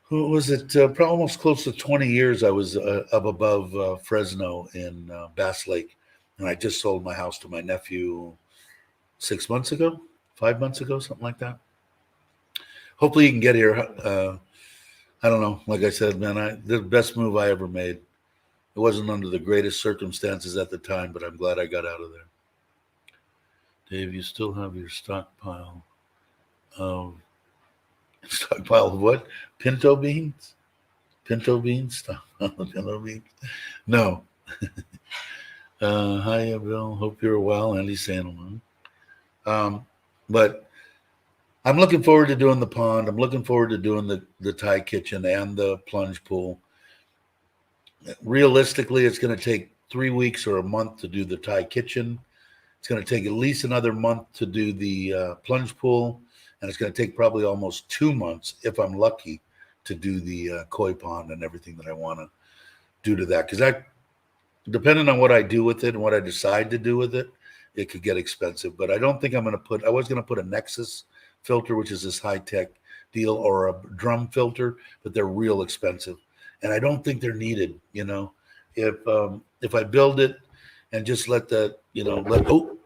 probably almost close to 20 years. I was up above Fresno in Bass Lake. And I just sold my house to my nephew 5 months ago, something like that. Hopefully you can get here. I don't know. Like I said, man, the best move I ever made. It wasn't under the greatest circumstances at the time, but I'm glad I got out of there. Dave, you still have your stockpile of what? Pinto beans? Pinto beans? Pinto beans? No. Hi, Bill. Hope you're well. Andy Sandelman. But I'm looking forward to doing the pond. I'm looking forward to doing the Thai kitchen and the plunge pool. Realistically, it's going to take 3 weeks or a month to do the Thai kitchen. It's going to take at least another month to do the plunge pool. And it's going to take probably almost 2 months, if I'm lucky, to do the koi pond and everything that I want to do to that. Because depending on what I do with it and what I decide to do with it, it could get expensive. But I don't think I was going to put a Nexus filter, which is this high-tech deal, or a drum filter, but they're real expensive. and I don't think they're needed. If I build it and just let the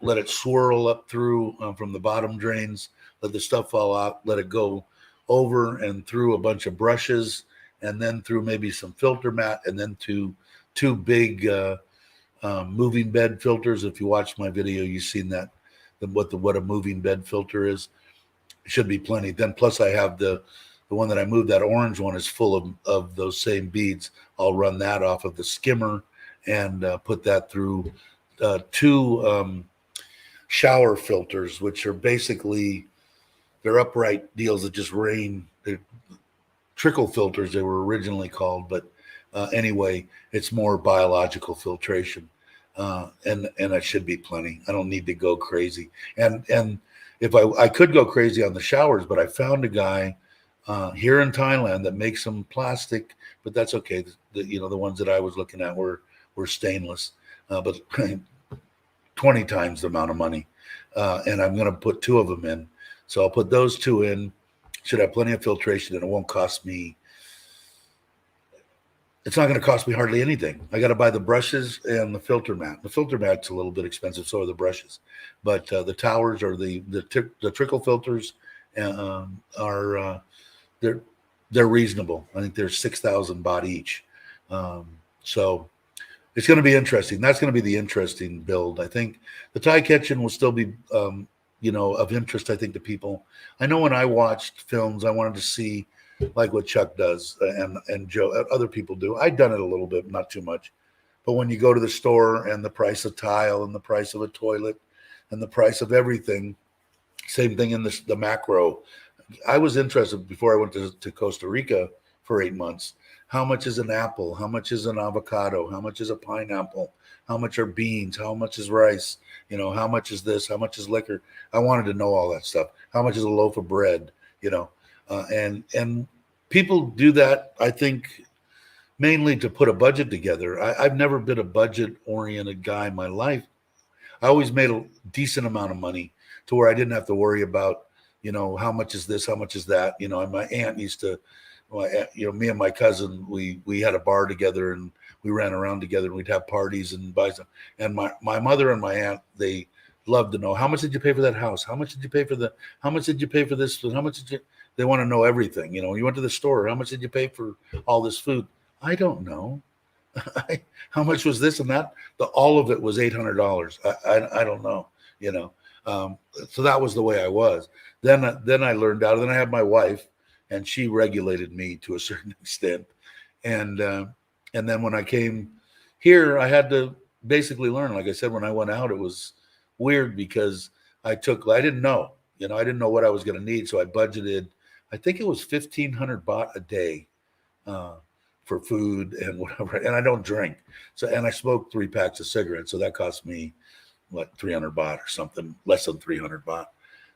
let it swirl up through from the bottom drains, let the stuff fall out, let it go over and through a bunch of brushes, and then through maybe some filter mat, and then to two big moving bed filters. If you watch my video, you've seen that what a moving bed filter is. It should be plenty. Then plus I have the one that I moved, that orange one is full of those same beads. I'll run that off of the skimmer and put that through two shower filters, which are basically, they're upright deals that just rain. They're trickle filters, they were originally called, but anyway, it's more biological filtration, and it should be plenty. I don't need to go crazy. And if I could go crazy on the showers, but I found a guy here in Thailand that makes some plastic, but that's okay. The ones that I was looking at were stainless, but 20 times the amount of money, and I'm going to put two of them in. So I'll put those two in. Should have plenty of filtration, and it won't cost me. It's not going to cost me hardly anything. I got to buy the brushes and the filter mat. The filter mat's a little bit expensive, so are the brushes. But the towers or the trickle filters are they're reasonable. I think they're 6,000 baht each. So it's going to be interesting. That's going to be the interesting build. I think the Thai kitchen will still be of interest, I think, to people. I know when I watched films, I wanted to see like what Chuck does and Joe, other people do. I'd done it a little bit, not too much. But when you go to the store and the price of tile and the price of a toilet and the price of everything, same thing in the macro. I was interested before I went to Costa Rica for 8 months. How much is an apple? How much is an avocado? How much is a pineapple? How much are beans? How much is rice? How much is this? How much is liquor? I wanted to know all that stuff. How much is a loaf of bread? And people do that, I think, mainly to put a budget together. I've never been a budget-oriented guy in my life. I always made a decent amount of money to where I didn't have to worry about, how much is this? How much is that? And my aunt used to, me and my cousin, we had a bar together and we ran around together and we'd have parties and buy some. And my mother and my aunt, they loved to know, how much did you pay for that house? How much did you pay for how much did you pay for this? How much did you, they want to know everything. You went to the store, how much did you pay for all this food? I don't know. How much was this and that? All of it was $800. I don't know, so that was the way I was. Then I learned out, and then I had my wife, and she regulated me to a certain extent. And then when I came here, I had to basically learn. Like I said, when I went out, it was weird because I didn't know, I didn't know what I was going to need. So I budgeted, I think it was 1,500 baht a day for food and whatever. And I don't drink. And I smoked 3 packs of cigarettes. So that cost me, 300 baht or something, less than 300 baht.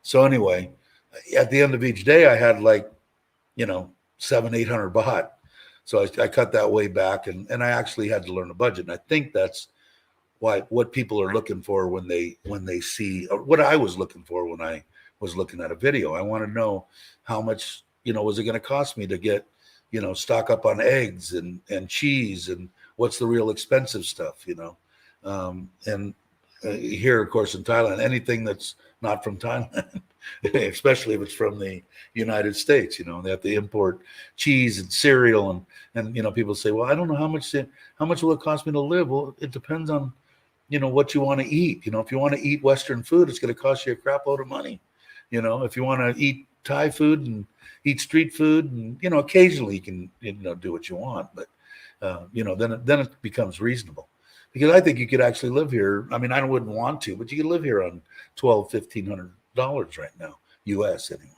So anyway, at the end of each day, I had 700-800 baht. So I cut that way back, and I actually had to learn a budget. And I think that's what people are looking for when they see, or what I was looking for when I was looking at a video. I want to know how much, was it going to cost me to get, stock up on eggs and cheese, and what's the real expensive stuff, and here, of course, in Thailand, anything that's not from Thailand, especially if it's from the United States, they have to import cheese and cereal, and people say, well, I don't know how much will it cost me to live? Well, it depends on, what you want to eat. If you want to eat Western food, it's going to cost you a crap load of money. If you want to eat Thai food and eat street food, and occasionally you can do what you want, but then it becomes reasonable. Because I think you could actually live here. I mean, I wouldn't want to, but you could live here on $1,200-1,500 right now, U.S. anyway.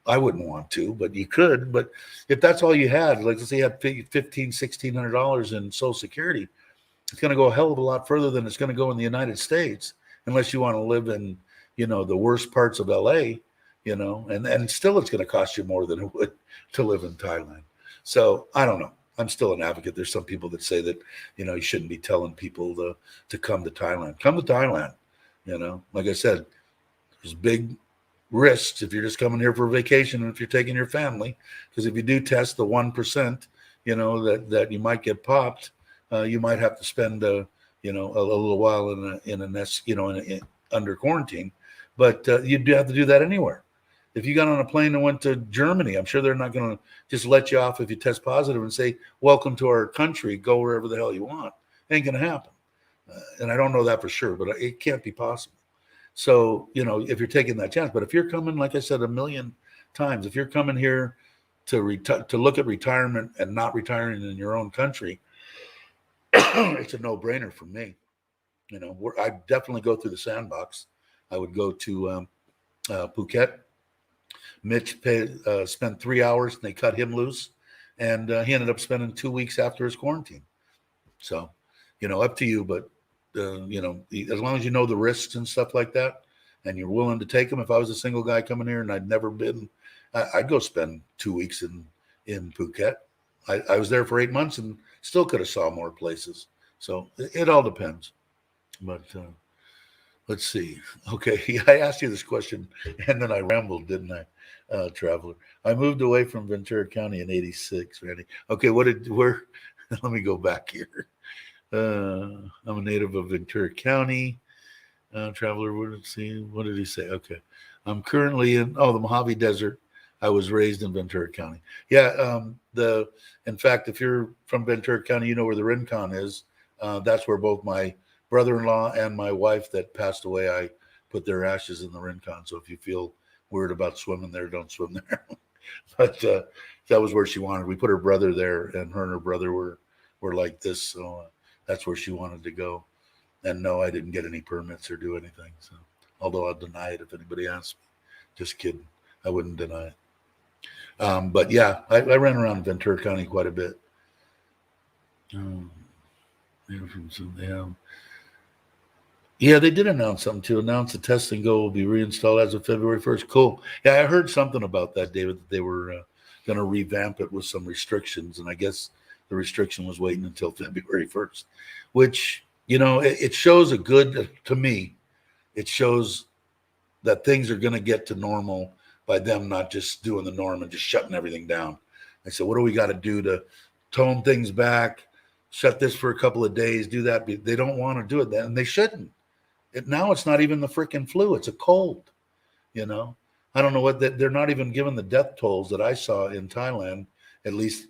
I wouldn't want to, but you could. But if that's all you had, like let's say you had $1,500-1,600 in Social Security, it's going to go a hell of a lot further than it's going to go in the United States, unless you want to live in, the worst parts of L.A., and still it's going to cost you more than it would to live in Thailand. So I don't know. I'm still an advocate. There's some people that say that, you shouldn't be telling people to come to Thailand. Come to Thailand. Like I said, there's big risks if you're just coming here for a vacation and if you're taking your family, because if you do test the 1%, that you might get popped, you might have to spend a little while in a nest, under quarantine. But you'd have to do that anywhere. If you got on a plane and went to Germany, I'm sure they're not going to just let you off if you test positive and say, "Welcome to our country. Go wherever the hell you want." Ain't going to happen. And I don't know that for sure, but it can't be possible. So, if you're taking that chance, but if you're coming, like I said a million times, if you're coming here to look at retirement and not retiring in your own country, it's a no-brainer for me. I definitely go through the sandbox. I would go to Phuket. Mitch spent 3 hours and they cut him loose, and he ended up spending 2 weeks after his quarantine. So, up to you, but as long as you know the risks and stuff like that, and you're willing to take them. If I was a single guy coming here and I'd never been, I'd go spend 2 weeks in Phuket. I was there for 8 months and still could have saw more places. So it all depends. But let's see. Okay, I asked you this question and then I rambled, didn't I, Traveler? I moved away from Ventura County in '86, Randy. Okay, where? Let me go back here. I'm a native of Ventura County. Traveler, what did he say? Okay. I'm currently in the Mojave Desert. I was raised in Ventura County. Yeah, in fact, if you're from Ventura County, you know where the Rincon is. That's where both my brother-in-law and my wife that passed away, I put their ashes in the Rincon. So if you feel weird about swimming there, don't swim there. But that was where she wanted. We put her brother there, and her brother were like this. So that's where she wanted to go. And no, I didn't get any permits or do anything. So, although I'll deny it if anybody asks me. Just kidding. I wouldn't deny it. But yeah, I ran around Ventura County quite a bit. Yeah, they did announce something to announce the test and go will be reinstalled as of February 1st. Cool. Yeah, I heard something about that, David, that they were going to revamp it with some restrictions. And I guess the restriction was waiting until February 1st, which, it shows to me, it shows that things are going to get to normal by them not just doing the norm and just shutting everything down. I said, what do we got to do to tone things back, shut this for a couple of days, do that? They don't want to do it, and they shouldn't. Now it's not even the freaking flu. It's a cold, I don't know what they're not even giving the death tolls that I saw in Thailand, at least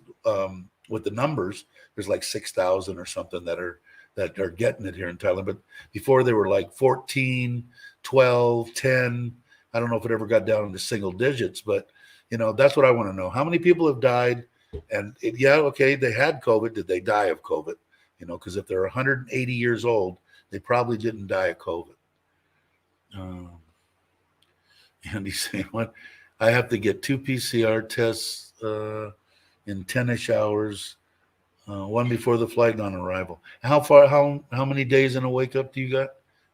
with the numbers. There's like 6,000 or something that are getting it here in Thailand. But before they were like 14, 12, 10. I don't know if it ever got down into single digits, but that's what I want to know. How many people have died? And okay, they had COVID. Did they die of COVID? Because if they're 180 years old, they probably didn't die of COVID. And he's saying, what? I have to get 2 PCR tests in 10-ish hours, one before the flight on arrival. How many days in a wake up do you got,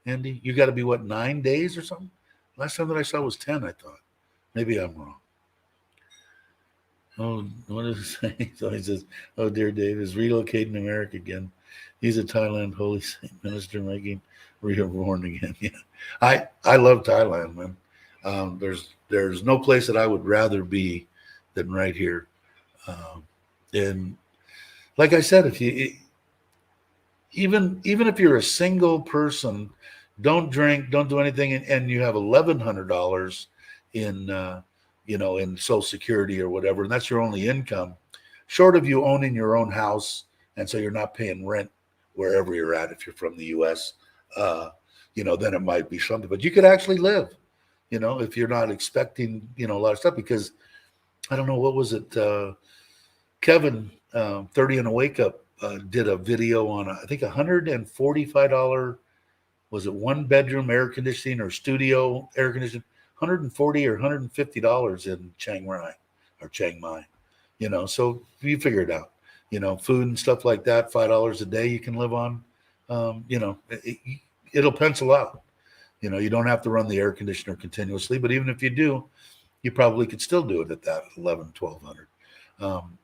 Andy? You got to be, 9 days or something? Last time that I saw was 10, I thought. Maybe I'm wrong. Oh, what does it say? So he says, oh, dear Dave is relocating to America again. He's a Thailand holy saint minister making reborn again. Yeah, I love Thailand, man. There's no place that I would rather be than right here. And like I said, if you even if you're a single person, don't drink, don't do anything, and you have $1,100 in in Social Security or whatever, and that's your only income, short of you owning your own house, and so you're not paying rent wherever you're at. If you're from the U.S., then it might be something. But you could actually live, if you're not expecting, a lot of stuff. Because I don't know, what was it? Kevin, 30 and a Wake Up, did a video on, I think, $145. Was it 1-bedroom air conditioning or studio air conditioning? $140 or $150 in Chiang Mai. So you figure it out. Food and stuff like that, $5 a day you can live on. It'll pencil out. You don't have to run the air conditioner continuously, but even if you do, you probably could still do it at that $1,100-1,200.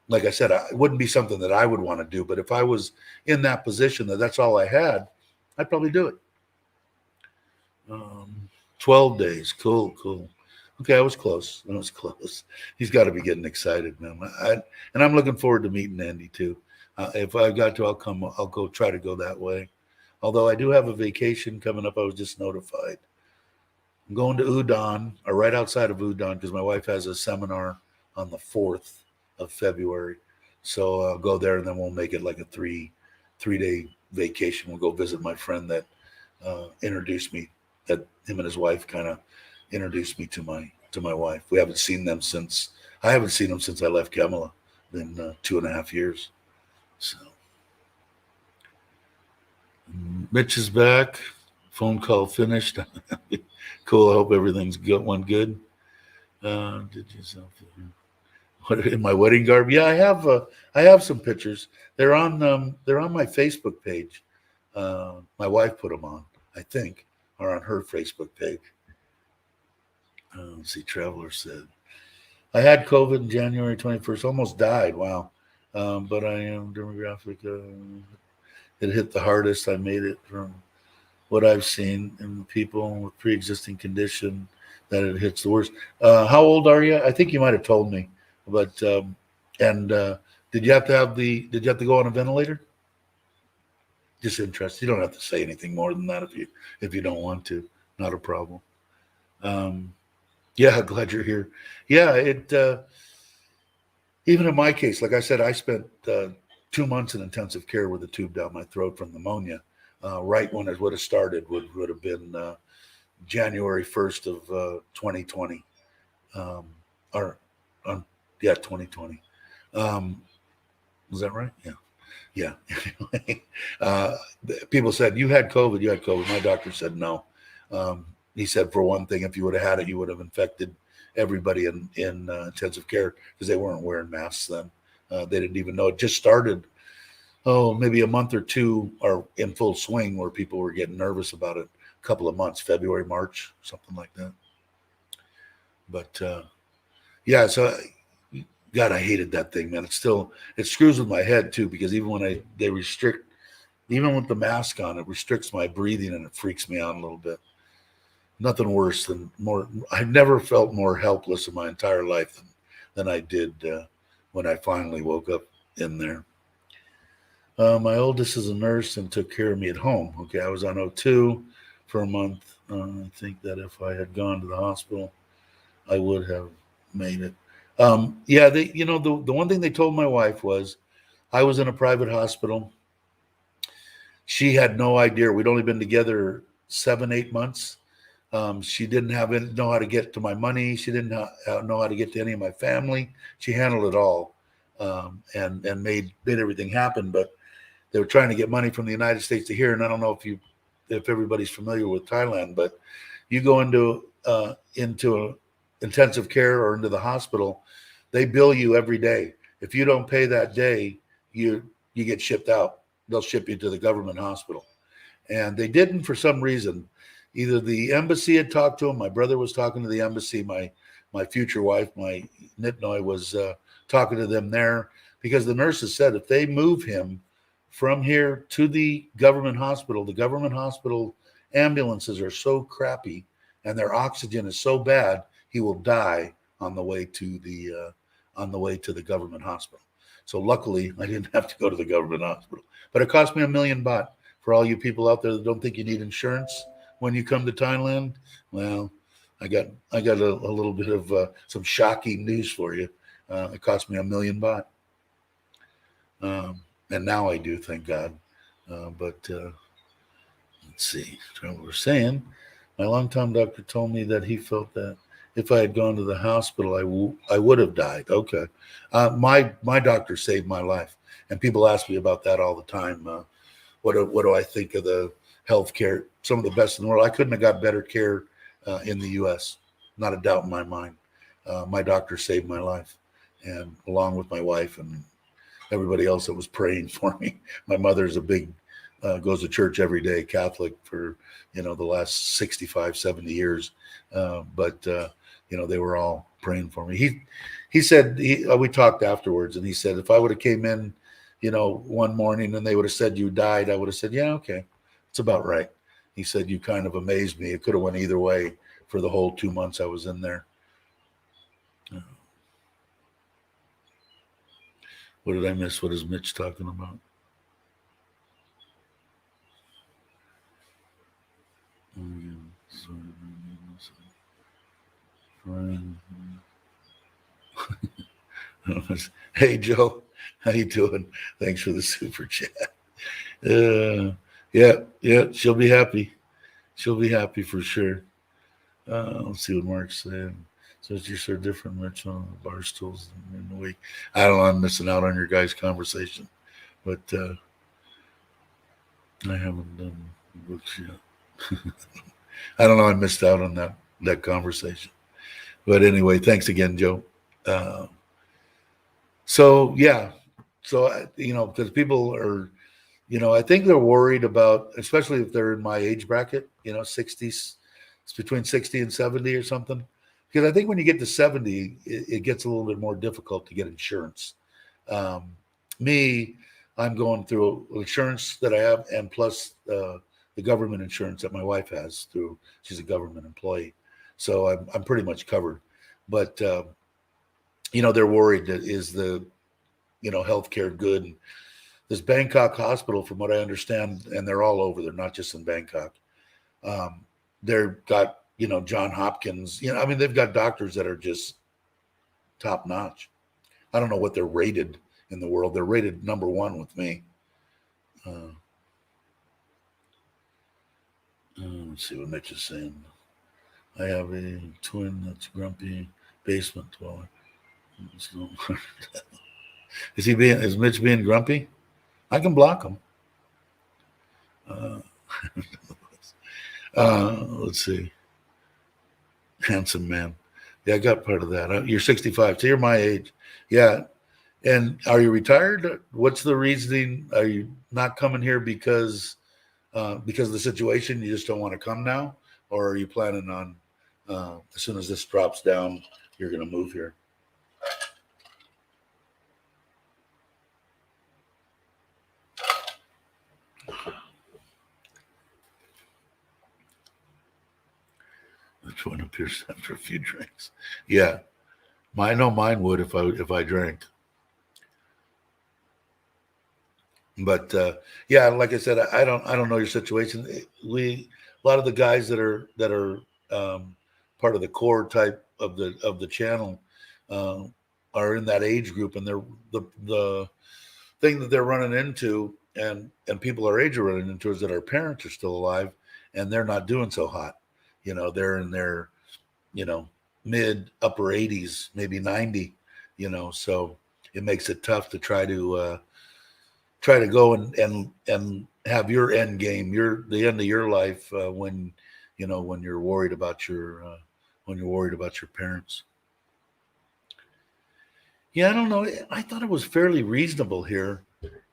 Like I said, it wouldn't be something that I would want to do, but if I was in that position that's all I had, I'd probably do it. 12 days. Cool. Okay, I was close. I was close. He's got to be getting excited, man. And I'm looking forward to meeting Andy too. If I got to, I'll come. I'll go try to go that way. Although I do have a vacation coming up. I was just notified. I'm going to Udon, or right outside of Udon, because my wife has a seminar on the 4th of February. So I'll go there, and then we'll make it like a three-day vacation. We'll go visit my friend that introduced me. That him and his wife kind of introduced me to my wife. We haven't seen them since I haven't seen them since I left Kemela in 2.5 years. So Mitch is back. Phone call finished. Cool. I hope everything's good. One good. Did yourself what in my wedding garb? Yeah, I have some pictures. They're on my Facebook page. My wife put them on, I think, or on her Facebook page. Let's see. Traveler said, I had COVID in January 21st. Almost died. Wow. But I am demographic. It hit the hardest. I made it from what I've seen in people with pre-existing condition that it hits the worst. How old are you? I think you might have told me, but did you have to go on a ventilator? Just interested. You don't have to say anything more than that if you don't want to. Not a problem. Yeah, glad you're here. Yeah, even in my case, like I said, I spent 2 months in intensive care with a tube down my throat from pneumonia. Right when it would have started would have been January 1st of 2020, yeah, 2020. Was that right? Yeah. Anyway, people said you had COVID. You had COVID. My doctor said no. He said, for one thing, if you would have had it, you would have infected everybody in intensive care because they weren't wearing masks then. They didn't even know. It just started, maybe a month or two are in full swing where people were getting nervous about it. A couple of months, February, March, something like that. But yeah, so God, I hated that thing, man. It screws with my head too, because even when they restrict, even with the mask on, it restricts my breathing and it freaks me out a little bit. Nothing worse than I've never felt more helpless in my entire life than I did when I finally woke up in there. My oldest is a nurse and took care of me at home. Okay, I was on O2 for a month. I think that if I had gone to the hospital, I would have made it. Yeah, the one thing they told my wife was I was in a private hospital. She had no idea. We'd only been together 7-8 months. She didn't know how to get to my money. She didn't know how to get to any of my family. She handled it all and made everything happen. But they were trying to get money from the United States to here. And I don't know if everybody's familiar with Thailand, but you go into intensive care or into the hospital, they bill you every day. If you don't pay that day, you get shipped out. They'll ship you to the government hospital. And they didn't for some reason. Either the embassy had talked to him, my brother was talking to the embassy, my future wife, my Nitnoy, was talking to them there, because the nurses said if they move him from here to the government hospital ambulances are so crappy and their oxygen is so bad, he will die on the way to the government hospital. So luckily, I didn't have to go to the government hospital, but it cost me $1 million baht. For all you people out there that don't think you need insurance when you come to Thailand, well, I got a little bit of some shocking news for you. It cost me $1 million baht, and now I do, thank God. But let's see. What we're saying. My longtime doctor told me that he felt that if I had gone to the hospital, I would have died. Okay, my doctor saved my life, and people ask me about that all the time. What do I think of the healthcare? Some of the best in the world. I couldn't have got better care in the U.S. Not a doubt in my mind. My doctor saved my life, and along with my wife and everybody else that was praying for me. My mother's a big goes to church every day, Catholic for the last 65, 70 years. But they were all praying for me. He said we talked afterwards, and he said if I would have came in, one morning and they would have said you died, I would have said, yeah, okay, it's about right. He said, you kind of amazed me. It could have went either way for the whole 2 months I was in there. What did I miss? What is Mitch talking about? Hey Joe, how you doing? Thanks for the super chat. Yeah, she'll be happy. She'll be happy for sure. Let's see what Mark's saying. Says you're so different, Mitch, on the bar stools in the week. I don't know. I'm missing out on your guys' conversation, but I haven't done books yet. I don't know. I missed out on that conversation. But anyway, thanks again, Joe. Uh, so yeah, so because people are, I think they're worried about, especially if they're in my age bracket, 60s, it's between 60 and 70 or something. Because I think when you get to 70, it gets a little bit more difficult to get insurance. Um, me, I'm going through insurance that I have, and plus the government insurance that my wife has through. She's a government employee, so I'm pretty much covered. But they're worried that is the healthcare good. And this Bangkok hospital, from what I understand, and they're all over. They're not just in Bangkok. They've got John Hopkins. I mean, they've got doctors that are just top notch. I don't know what they're rated in the world. They're rated number one with me. Let's see what Mitch is saying. I have a twin that's grumpy basement dweller. Is Mitch being grumpy? I can block him. Let's see. Handsome man. Yeah, I got part of that. You're 65, so you're my age. Yeah. And are you retired? What's the reasoning? Are you not coming here because of the situation? You just don't want to come now? Or are you planning on, as soon as this drops down, you're going to move here? Which one appears after a few drinks? Yeah. I know mine would if I drank. But yeah, like I said, I don't know your situation. A lot of the guys that are part of the core type of the channel uh, are in that age group, and they're the thing that they're running into, and people our age are running into, is that our parents are still alive, and they're not doing so hot. They're in their mid upper 80s, maybe 90. So it makes it tough to try to go and have your end game, the end of your life, when you're worried about your parents. Yeah, I don't know. I thought it was fairly reasonable here.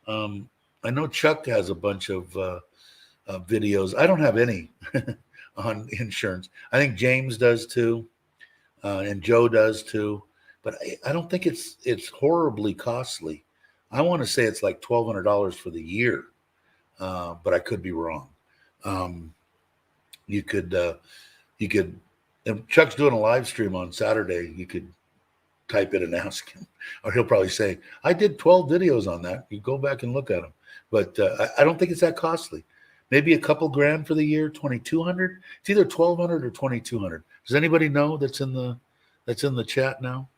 I know Chuck has a bunch of videos. I don't have any on insurance. I think James does too, and Joe does too. But I don't think it's horribly costly. I want to say it's like $1,200 for the year, but I could be wrong. Um, you could if Chuck's doing a live stream on Saturday, you could type it and ask him, or he'll probably say, "I did 12 videos on that. You go back and look at them." But I don't think it's that costly. Maybe a couple grand for the year, 2,200. It's either 1,200 or 2,200. Does anybody know that's in the chat now?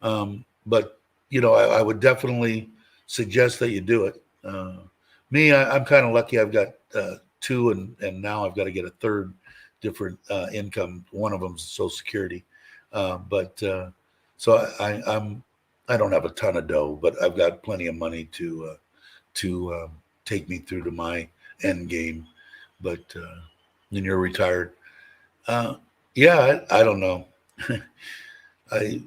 But I would definitely suggest that you do it. Me, I'm kind of lucky. I've got two, and now I've got to get a third different income. One of them is Social Security, but so I don't have a ton of dough, but I've got plenty of money to take me through to my end game. But when you're retired, yeah, I don't know. I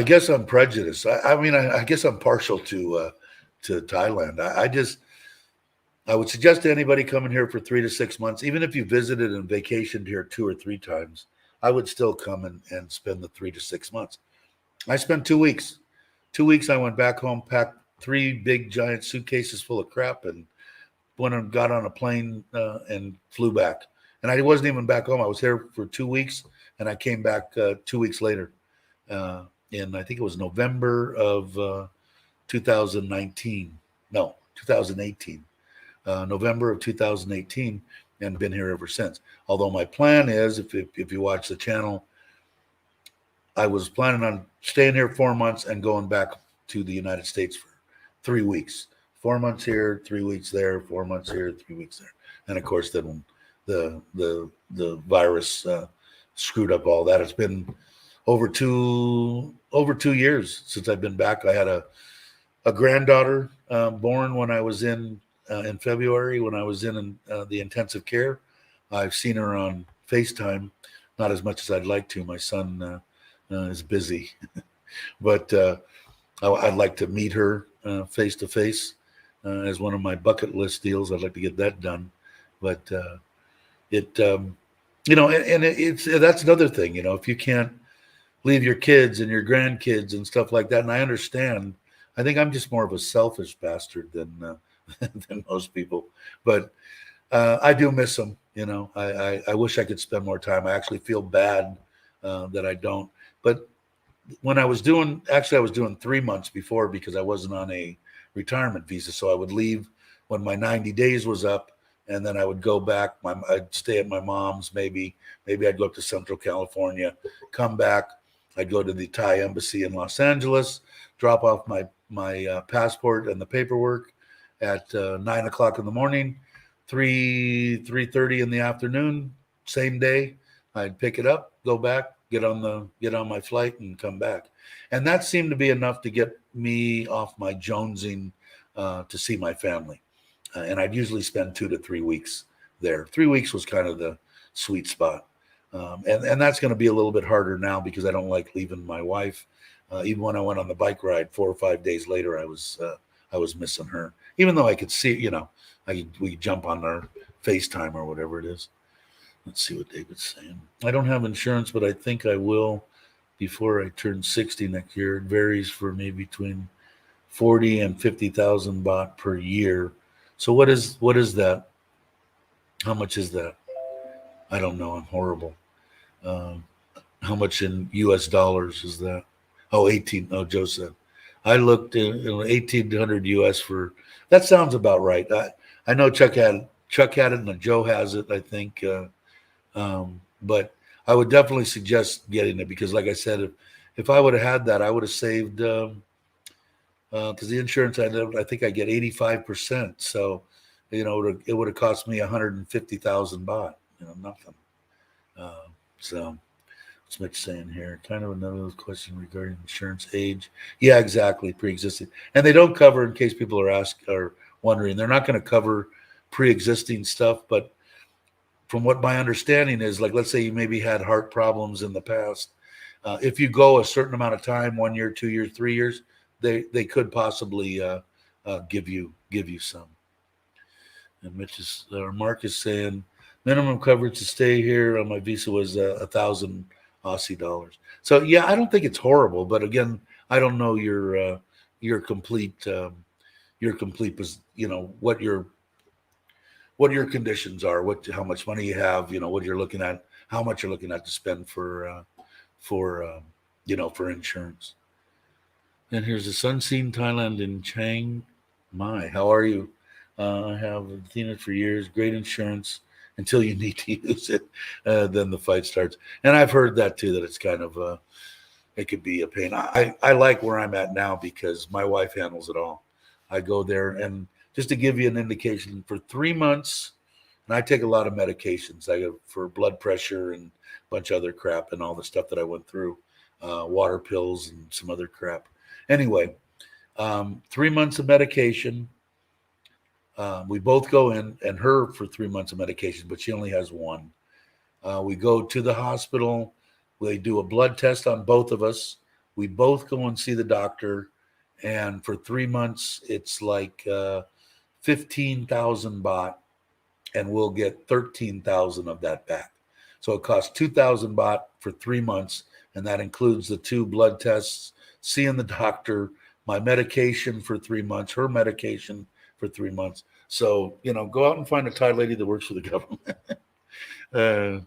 guess I'm prejudiced. I mean, I guess I'm partial to Thailand. I would suggest to anybody coming here for 3 to 6 months, even if you visited and vacationed here 2 or 3 times, I would still come and spend the 3 to 6 months. I spent 2 weeks. 2 weeks I went back home, packed 3 big giant suitcases full of crap, and went and got on a plane and flew back. And I wasn't even back home. I was here for 2 weeks, and I came back 2 weeks later. in, I think it was November of 2019. No, 2018. November of 2018, and been here ever since. Although my plan is, if you watch the channel, I was planning on staying here 4 months and going back to the United States for 3 weeks. 4 months here, 3 weeks there, 4 months here, 3 weeks there. And of course, then when the virus screwed up all that, it's been over 2 years since I've been back. I had a granddaughter born when I was in February, when I was in the intensive care. I've seen her on FaceTime, not as much as I'd like to. My son is busy, but I'd like to meet her face to face as one of my bucket list deals. I'd like to get that done, but it's that's another thing. If you can't leave your kids and your grandkids and stuff like that, and I understand. I think I'm just more of a selfish bastard than than most people, but I do miss them. I wish I could spend more time. I actually feel bad that I don't. But when I was doing 3 months before, because I wasn't on a retirement visa. So I would leave when my 90 days was up, and then I would go back. I'd stay at my mom's. Maybe I'd go up to Central California, come back. I'd go to the Thai embassy in Los Angeles, drop off my passport and the paperwork at 9 o'clock in the morning, 3:30 in the afternoon, same day. I'd pick it up, go back, get on my flight, and come back. And that seemed to be enough to get me off my jonesing to see my family. And I'd usually spend 2 to 3 weeks there. 3 weeks was kind of the sweet spot. And that's going to be a little bit harder now because I don't like leaving my wife. Even when I went on the bike ride 4 or 5 days later, I was missing her. Even though I could see, we jump on our FaceTime or whatever it is. Let's see what David's saying. I don't have insurance, but I think I will before I turn 60 next year. It varies for me between 40 and 50,000 baht per year. So what is that? How much is that? I don't know. I'm horrible. How much in US dollars is that? Oh, 18. Oh, Joe said. I looked in 1,800 US for, that sounds about right. I know Chuck had it and Joe has it, I think. But I would definitely suggest getting it because, like I said, if I would have had that, I would have saved, because the insurance I think I get 85%. So, it would have cost me 150,000 baht, nothing. So what's Mitch saying here? Kind of another question regarding insurance age. Yeah, exactly. Pre-existing. And they don't cover, in case people are wondering, they're not going to cover pre-existing stuff. But from what my understanding is, like, let's say you maybe had heart problems in the past. If you go a certain amount of time, 1 year, 2 years, 3 years, they could possibly give you some. And Mark is saying, minimum coverage to stay here on my visa was 1,000 Aussie dollars. So yeah, I don't think it's horrible, but again, I don't know your complete what your conditions are, how much money you have, what you're looking at, how much you're looking at to spend for insurance. And here's the sun seen Thailand in Chiang Mai. How are you? I have seen it for years. Great insurance until you need to use it. Then the fight starts. And I've heard that too, that it's kind of it could be a pain. I like where I'm at now because my wife handles it all. I go there, and just to give you an indication, for 3 months, and I take a lot of medications. I go for blood pressure and a bunch of other crap and all the stuff that I went through, water pills and some other crap. Anyway, 3 months of medication. We both go in, and her for 3 months of medication, but she only has one. We go to the hospital. They do a blood test on both of us. We both go and see the doctor. And for 3 months, it's like 15,000 baht, and we'll get 13,000 of that back. So it costs 2,000 baht for 3 months, and that includes the 2 blood tests, seeing the doctor, my medication for 3 months, her medication for 3 months. So, go out and find a Thai lady that works for the government.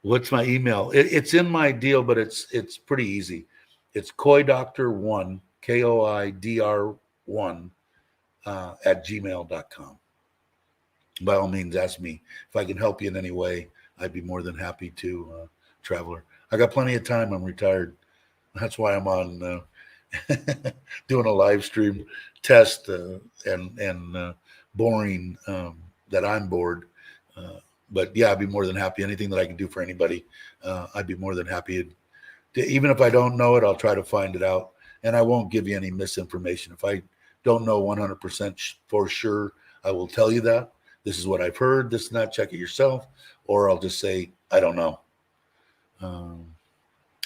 What's my email? It's in my deal, but it's pretty easy. It's Koi Doctor 1, KOIDR1 at gmail.com. By all means, ask me if I can help you in any way. I'd be more than happy to, Traveler. I got plenty of time. I'm retired. That's why I'm on doing a live stream test and boring that I'm bored. But yeah, I'd be more than happy. Anything that I can do for anybody, I'd be more than happy. Even if I don't know it, I'll try to find it out. And I won't give you any misinformation. If I don't know 100% for sure, I will tell you that. This is what I've heard, this and that, check it yourself. Or I'll just say, I don't know.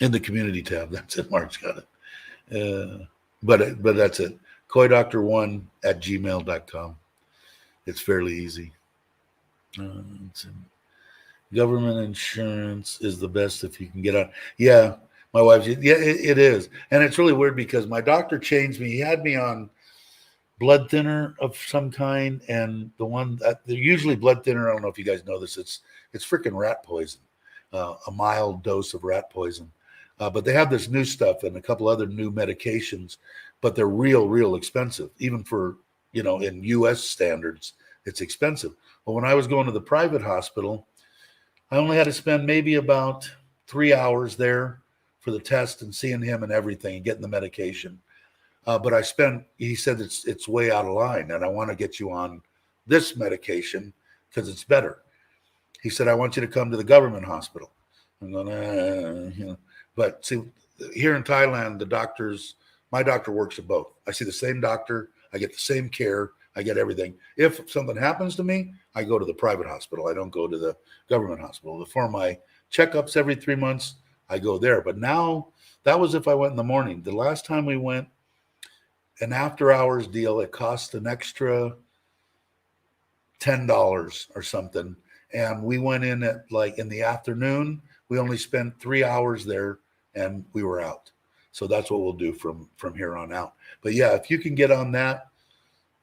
In the community tab, that's it. Mark's got it. But that's it. KoiDoctor1 at gmail.com. It's fairly easy. Government insurance is the best if you can get on. Yeah, my wife, yeah, it is. And it's really weird because my doctor changed me. He had me on blood thinner of some kind, and the one that usually blood thinner, I don't know if you guys know this, it's freaking rat poison, a mild dose of rat poison. But they have this new stuff and a couple other new medications, but they're real expensive. Even for, in US standards, it's expensive. But when I was going to the private hospital, I only had to spend maybe about 3 hours there for the test and seeing him and everything and getting the medication. But he said it's way out of line, and I want to get you on this medication because it's better. He said, I want you to come to the government hospital. I'm going, But see, here in Thailand, my doctor works at both. I see the same doctor. I get the same care. I get everything. If something happens to me, I go to the private hospital. I don't go to the government hospital. For my checkups every 3 months, I go there. But now, that was if I went in the morning. The last time we went, an after hours deal, it cost an extra $10 or something. And we went in at in the afternoon. We only spent 3 hours there and we were out. So that's what we'll do from here on out. But yeah, if you can get on that,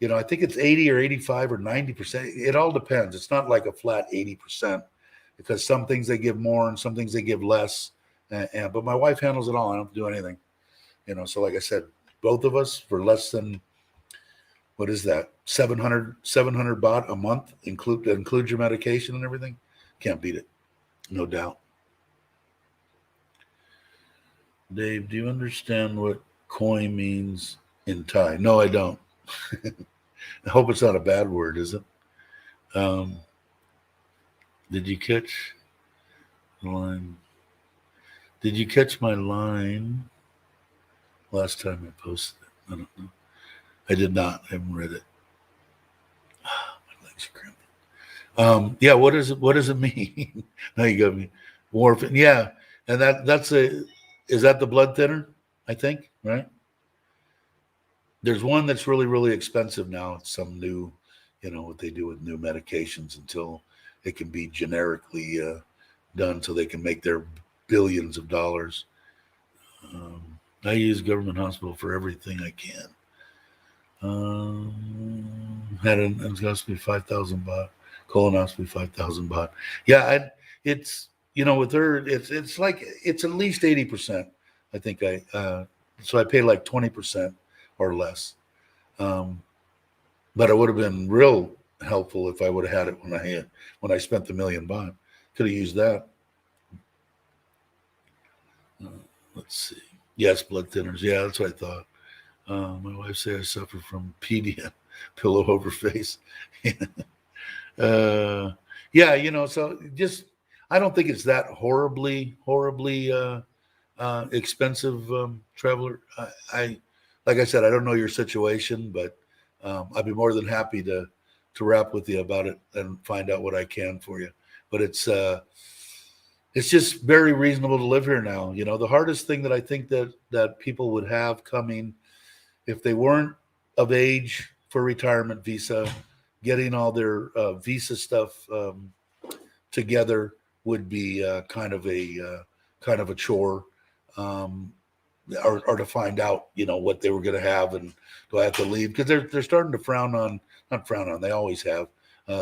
I think it's 80 or 85 or 90%. It all depends. It's not like a flat 80% because some things they give more and some things they give less. But my wife handles it all. I don't do anything. So like I said, both of us for less than, what is that, 700 baht a month, include your medication and everything. Can't beat it. No doubt. Dave, do you understand what koi means in Thai? No, I don't. I hope it's not a bad word, is it? Did you catch the line? Did you catch my line last time I posted it? I don't know. I did not. I haven't read it. My legs are cramping. Yeah, what does it mean? Now you got me. Warfarin. Yeah, and is that the blood thinner? I think, right? There's one that's really expensive now. It's some new, what they do with new medications until it can be generically done so they can make their billions of dollars. I use government hospital for everything I can. Had an endoscopy 5,000 baht, colonoscopy 5,000 baht. Yeah, it's with her, it's like it's at least 80%. I think so I pay like 20% or less. But it would have been real helpful if I would have had it when I spent the 1 million baht. Could have used that. Let's see. Yes, blood thinners. Yeah, that's what I thought. My wife said I suffer from PDM, pillow over face. Yeah, so just I don't think it's that horribly expensive, Traveler. Like I said, I don't know your situation, but I'd be more than happy to rap with you about it and find out what I can for you. But it's just very reasonable to live here now. The hardest thing that I think that people would have coming if they weren't of age for retirement visa, getting all their visa stuff together would be kind of a chore. Or to find out, what they were going to have and do I have to leave? Because they're starting to not frown on, they always have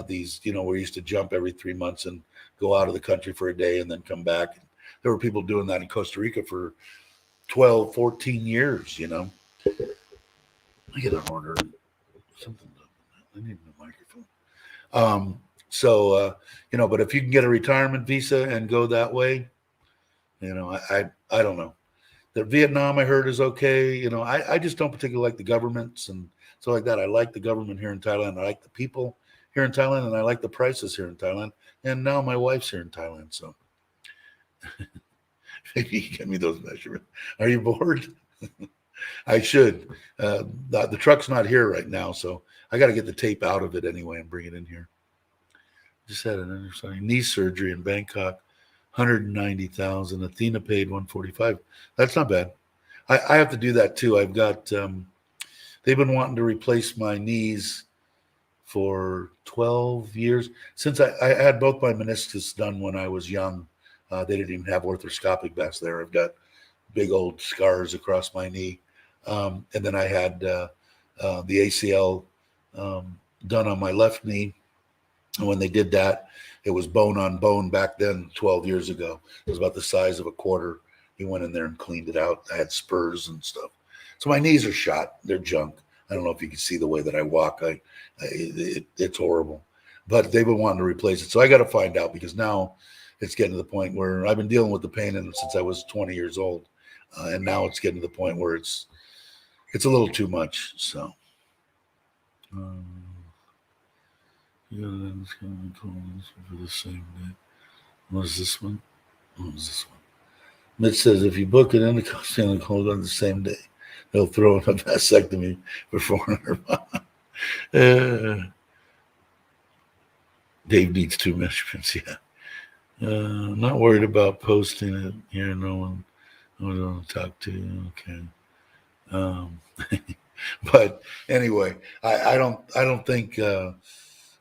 these, we used to jump every 3 months and go out of the country for a day and then come back. There were people doing that in Costa Rica for 12, 14 years, you know. I get an order. Something. I need a microphone. You know, but if you can get a retirement visa and go that way, you know, I don't know. The Vietnam I heard is okay. You know, I just don't particularly like the governments and so like that. I like the government here in Thailand. I like the people here in Thailand, and I like the prices here in Thailand. And now my wife's here in Thailand, so maybe you can give me those measurements. Are you bored? I should. The truck's not here right now, so I got to get the tape out of it anyway and bring it in here. Just had an knee surgery in Bangkok, 190,000. Athena paid 145. That's not bad. I have to do that too. I've got. They've been wanting to replace my knees for 12 years since I had both my meniscus done when I was young. They didn't even have arthroscopic back there. I've got big old scars across my knee, and then I had the ACL done on my left knee. And when they did that, it was bone on bone back then, 12 years ago. It was about the size of a quarter. He went in there and cleaned it out. I had spurs and stuff. So my knees are shot. They're junk. I don't know if you can see the way that I walk. It's horrible. But they've been wanting to replace it. So I got to find out because now it's getting to the point where I've been dealing with the pain since I was 20 years old. And now it's getting to the point where it's a little too much. So. Yeah, then it's going to be cool for the same day. What is this one? What is this one? Mitch says if you book it in the costume and hold on the same day, they'll throw in a vasectomy for $400. Dave needs 2 measurements. Yeah. Not worried about posting it here. No one want to talk to you. Okay. But anyway, I don't think.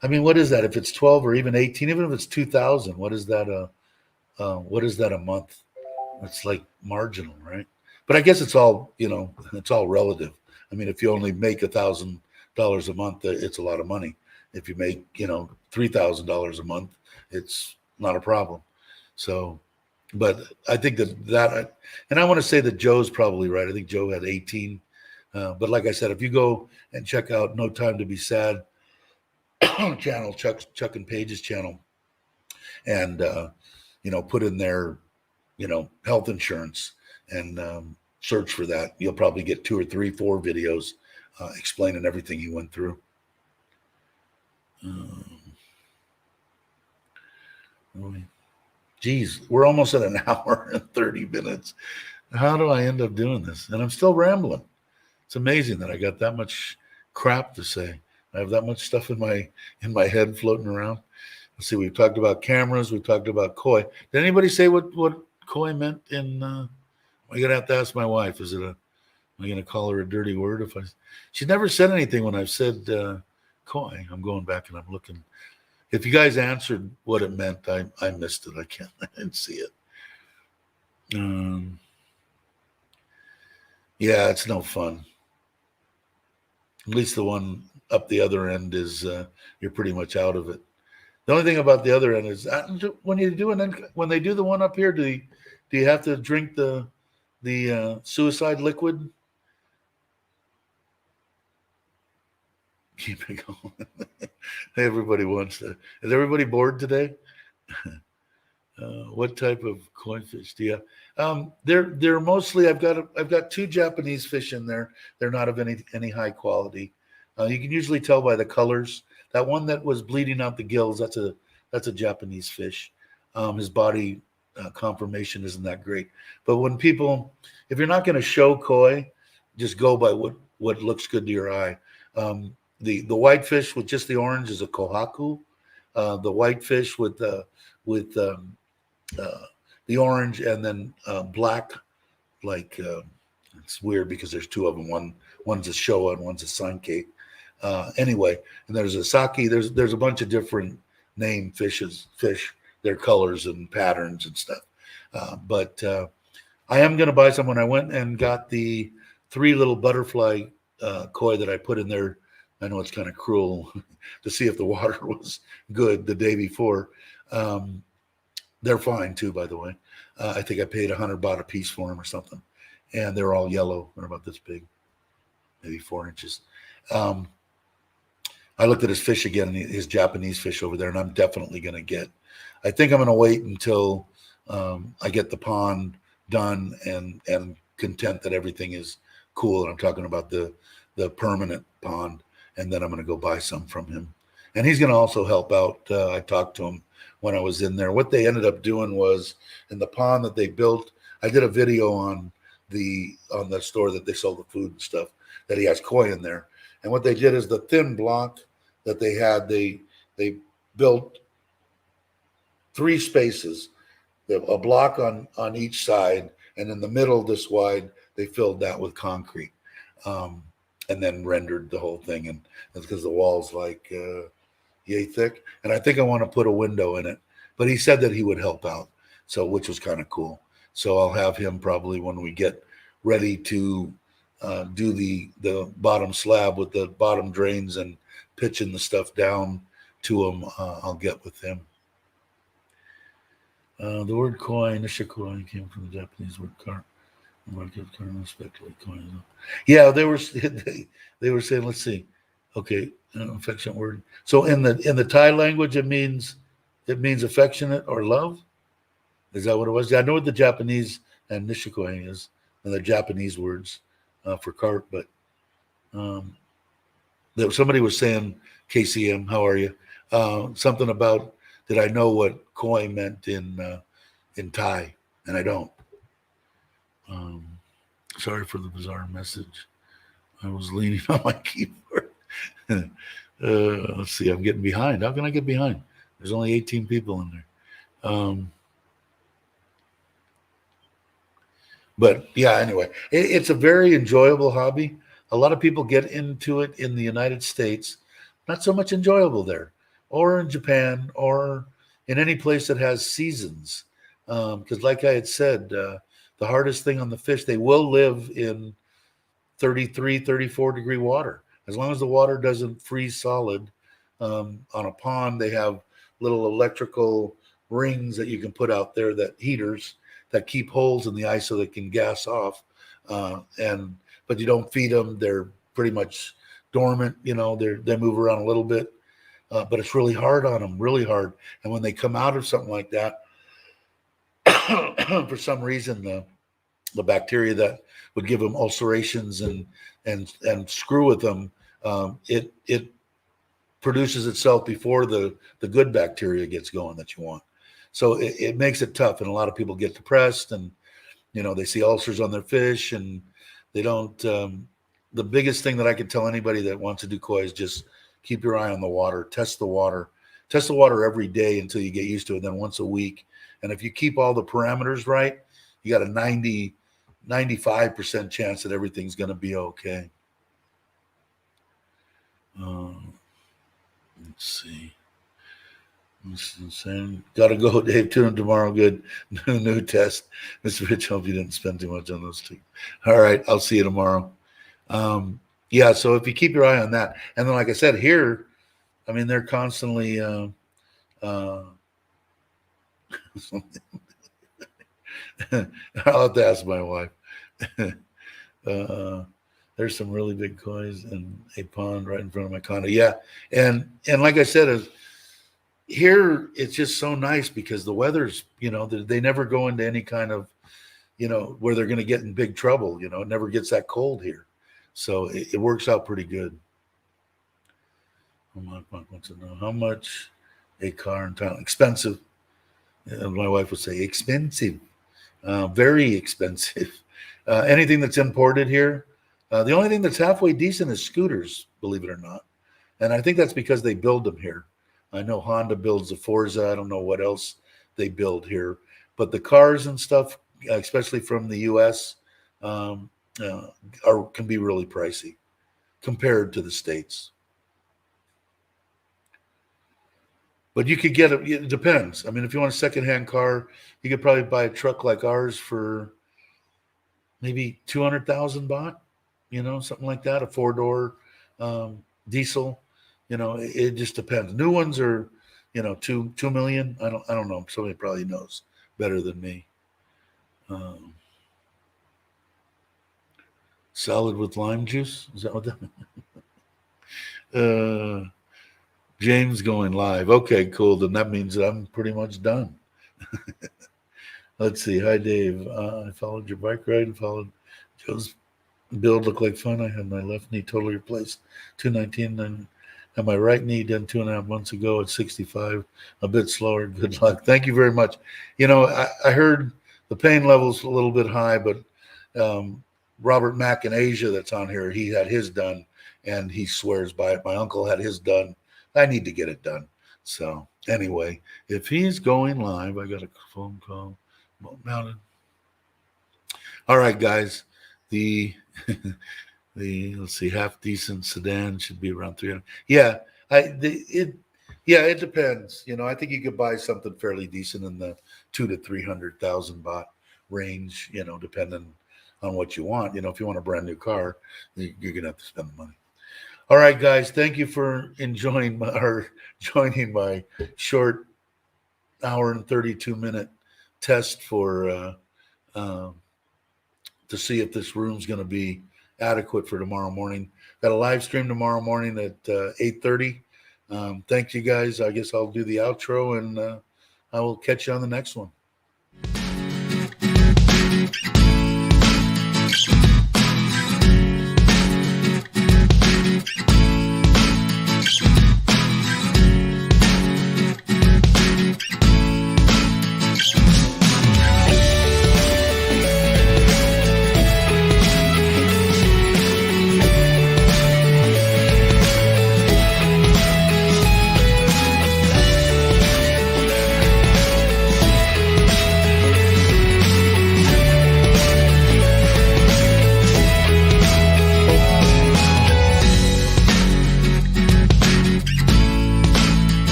I mean, what is that? If it's 12 or even 18, even if it's 2,000, what is that? What is that a month? It's like marginal, right? But I guess it's all, you know, it's all relative. I mean, if you only make $1,000 a month, it's a lot of money. If you make, you know, $3,000 a month, it's not a problem. So, but I think that, and I want to say that Joe's probably right. I think Joe had 18. But like I said, if you go and check out No Time to Be Sad channel, Chuck and Paige's channel, and you know, put in their, you know, health insurance and search for that, you'll probably get 2 or 3, 4 videos explaining everything he went through. Geez, we're almost at an hour and 30 minutes. How do I end up doing this? And I'm still rambling. It's amazing that I got that much crap to say. I have that much stuff in my head floating around. Let's see, we've talked about cameras, we've talked about koi. Did anybody say what koi meant in I'm gonna have to ask my wife. Am I gonna call her a dirty word she's never said anything when I've said koi. I'm going back and I'm looking. If you guys answered what it meant, I missed it. I didn't see it. Yeah, it's no fun. At least the one up the other end is you're pretty much out of it. The only thing about the other end is when they do the one up here, do you have to drink the suicide liquid? Keep it going. Everybody wants to. Is everybody bored today? What type of koi fish do you have? They're mostly. I've got 2 Japanese fish in there. They're not of any high quality. You can usually tell by the colors. That one that was bleeding out the gills, that's a Japanese fish. His body conformation isn't that great. But if you're not going to show koi, just go by what looks good to your eye. The white fish with just the orange is a kohaku. The white fish with the orange and then black, like it's weird because there's 2 of them. One's a Showa and one's a Sankei. Anyway, and there's a sake. There's a bunch of different name fish, their colors and patterns and stuff. But I am going to buy some. When I went and got the 3 little butterfly koi that I put in there, I know it's kind of cruel to see if the water was good the day before. They're fine too, by the way. I think I paid 100 baht a piece for them or something. and they're all yellow. They're about this big, maybe 4 inches. Um, I looked at his fish again, his Japanese fish over there, and I'm definitely going to get. I think I'm going to wait until I get the pond done and content that everything is cool. And I'm talking about the permanent pond, and then I'm going to go buy some from him. And he's going to also help out. I talked to him when I was in there. What they ended up doing was in the pond that they built. I did a video on the store that they sold the food and stuff that he has koi in there. And what they did is the thin block that they had, they built 3 spaces, a block on each side, and in the middle, this wide, they filled that with concrete, and then rendered the whole thing. And that's because the wall's like yay thick. And I think I want to put a window in it. But he said that he would help out, so which was kind of cool. So I'll have him probably when we get ready to do the bottom slab with the bottom drains and pitching the stuff down to him. I'll get with him. The word koi, nishikoi, came from the Japanese word kar. Yeah, they were saying. Let's see. Okay, affectionate word. So in the Thai language, it means affectionate or love. Is that what it was? Yeah, I know what the Japanese and nishikoi is, and the Japanese words for carp. But somebody was saying, KCM, how are you? Something about did I know what koi meant in Thai, and I don't. Sorry for the bizarre message. I was leaning on my keyboard. Let's see. I'm getting behind. How can I get behind? There's only 18 people in there. But yeah, anyway, it's a very enjoyable hobby. A lot of people get into it in the United States. Not so much enjoyable there, or in Japan, or in any place that has seasons. Because like I had said, the hardest thing on the fish, they will live in 33, 34 degree water. As long as the water doesn't freeze solid. On a pond, they have little electrical rings that you can put out there, that heaters that keep holes in the ice so they can gas off. But you don't feed them. They're pretty much dormant. They move around a little bit. But it's really hard on them, really hard. And when they come out of something like that, for some reason, the bacteria that would give them ulcerations and screw with them, it produces itself before the good bacteria gets going that you want. So it makes it tough, and a lot of people get depressed, and they see ulcers on their fish, and they don't. The biggest thing that I could tell anybody that wants to do koi is just keep your eye on the water, test the water every day until you get used to it. Then once a week, and if you keep all the parameters right, you got a 95% chance that everything's going to be okay. Let's see. Gotta go, Dave. Tune in tomorrow. Good. New test. Mr. Rich, hope you didn't spend too much on those two. All right. I'll see you tomorrow. Yeah. So if you keep your eye on that. And then, like I said, here, I mean, they're constantly, I'll have to ask my wife. There's some really big koi in a pond right in front of my condo. Yeah. And like I said, here it's just so nice because the weather's, they never go into any kind of, where they're going to get in big trouble. It never gets that cold here. So it works out pretty good. My wife wants to know how much a car in town. Expensive. My wife would say expensive. Very expensive. Anything that's imported here. The only thing that's halfway decent is scooters, believe it or not. And I think that's because they build them here. I know Honda builds the Forza. I don't know what else they build here. But the cars and stuff, especially from the U.S., can be really pricey compared to the States. But you could get it depends. I mean, if you want a secondhand car, you could probably buy a truck like ours for maybe 200,000 baht, something like that, a 4-door diesel. It just depends. New ones are, 2 million. I don't know. Somebody probably knows better than me. Salad with lime juice? Is that what that? James going live. Okay, cool. Then that means that I'm pretty much done. Let's see. Hi, Dave. I followed your bike ride and followed Joe's build. Looked like fun. I had my left knee totally replaced 219 and had my right knee done 2.5 months ago at 65. A bit slower. Good luck. Thank you very much. I heard the pain level's a little bit high, but Robert Mack in Asia that's on here, he had his done and he swears by it. My uncle had his done. I need to get it done. So anyway, if he's going live, I got a phone call. Mounted. All right, guys. The let's see, half decent sedan should be around 300. Yeah, it depends. I think you could buy something fairly decent in the 200,000 to 300,000 baht range. Depending on what you want. If you want a brand new car, you're gonna have to spend the money. All right, guys. Thank you for joining my short hour and 32-minute test for to see if this room's going to be adequate for tomorrow morning. Got a live stream tomorrow morning at 8:30. Thank you, guys. I guess I'll do the outro, and I will catch you on the next one.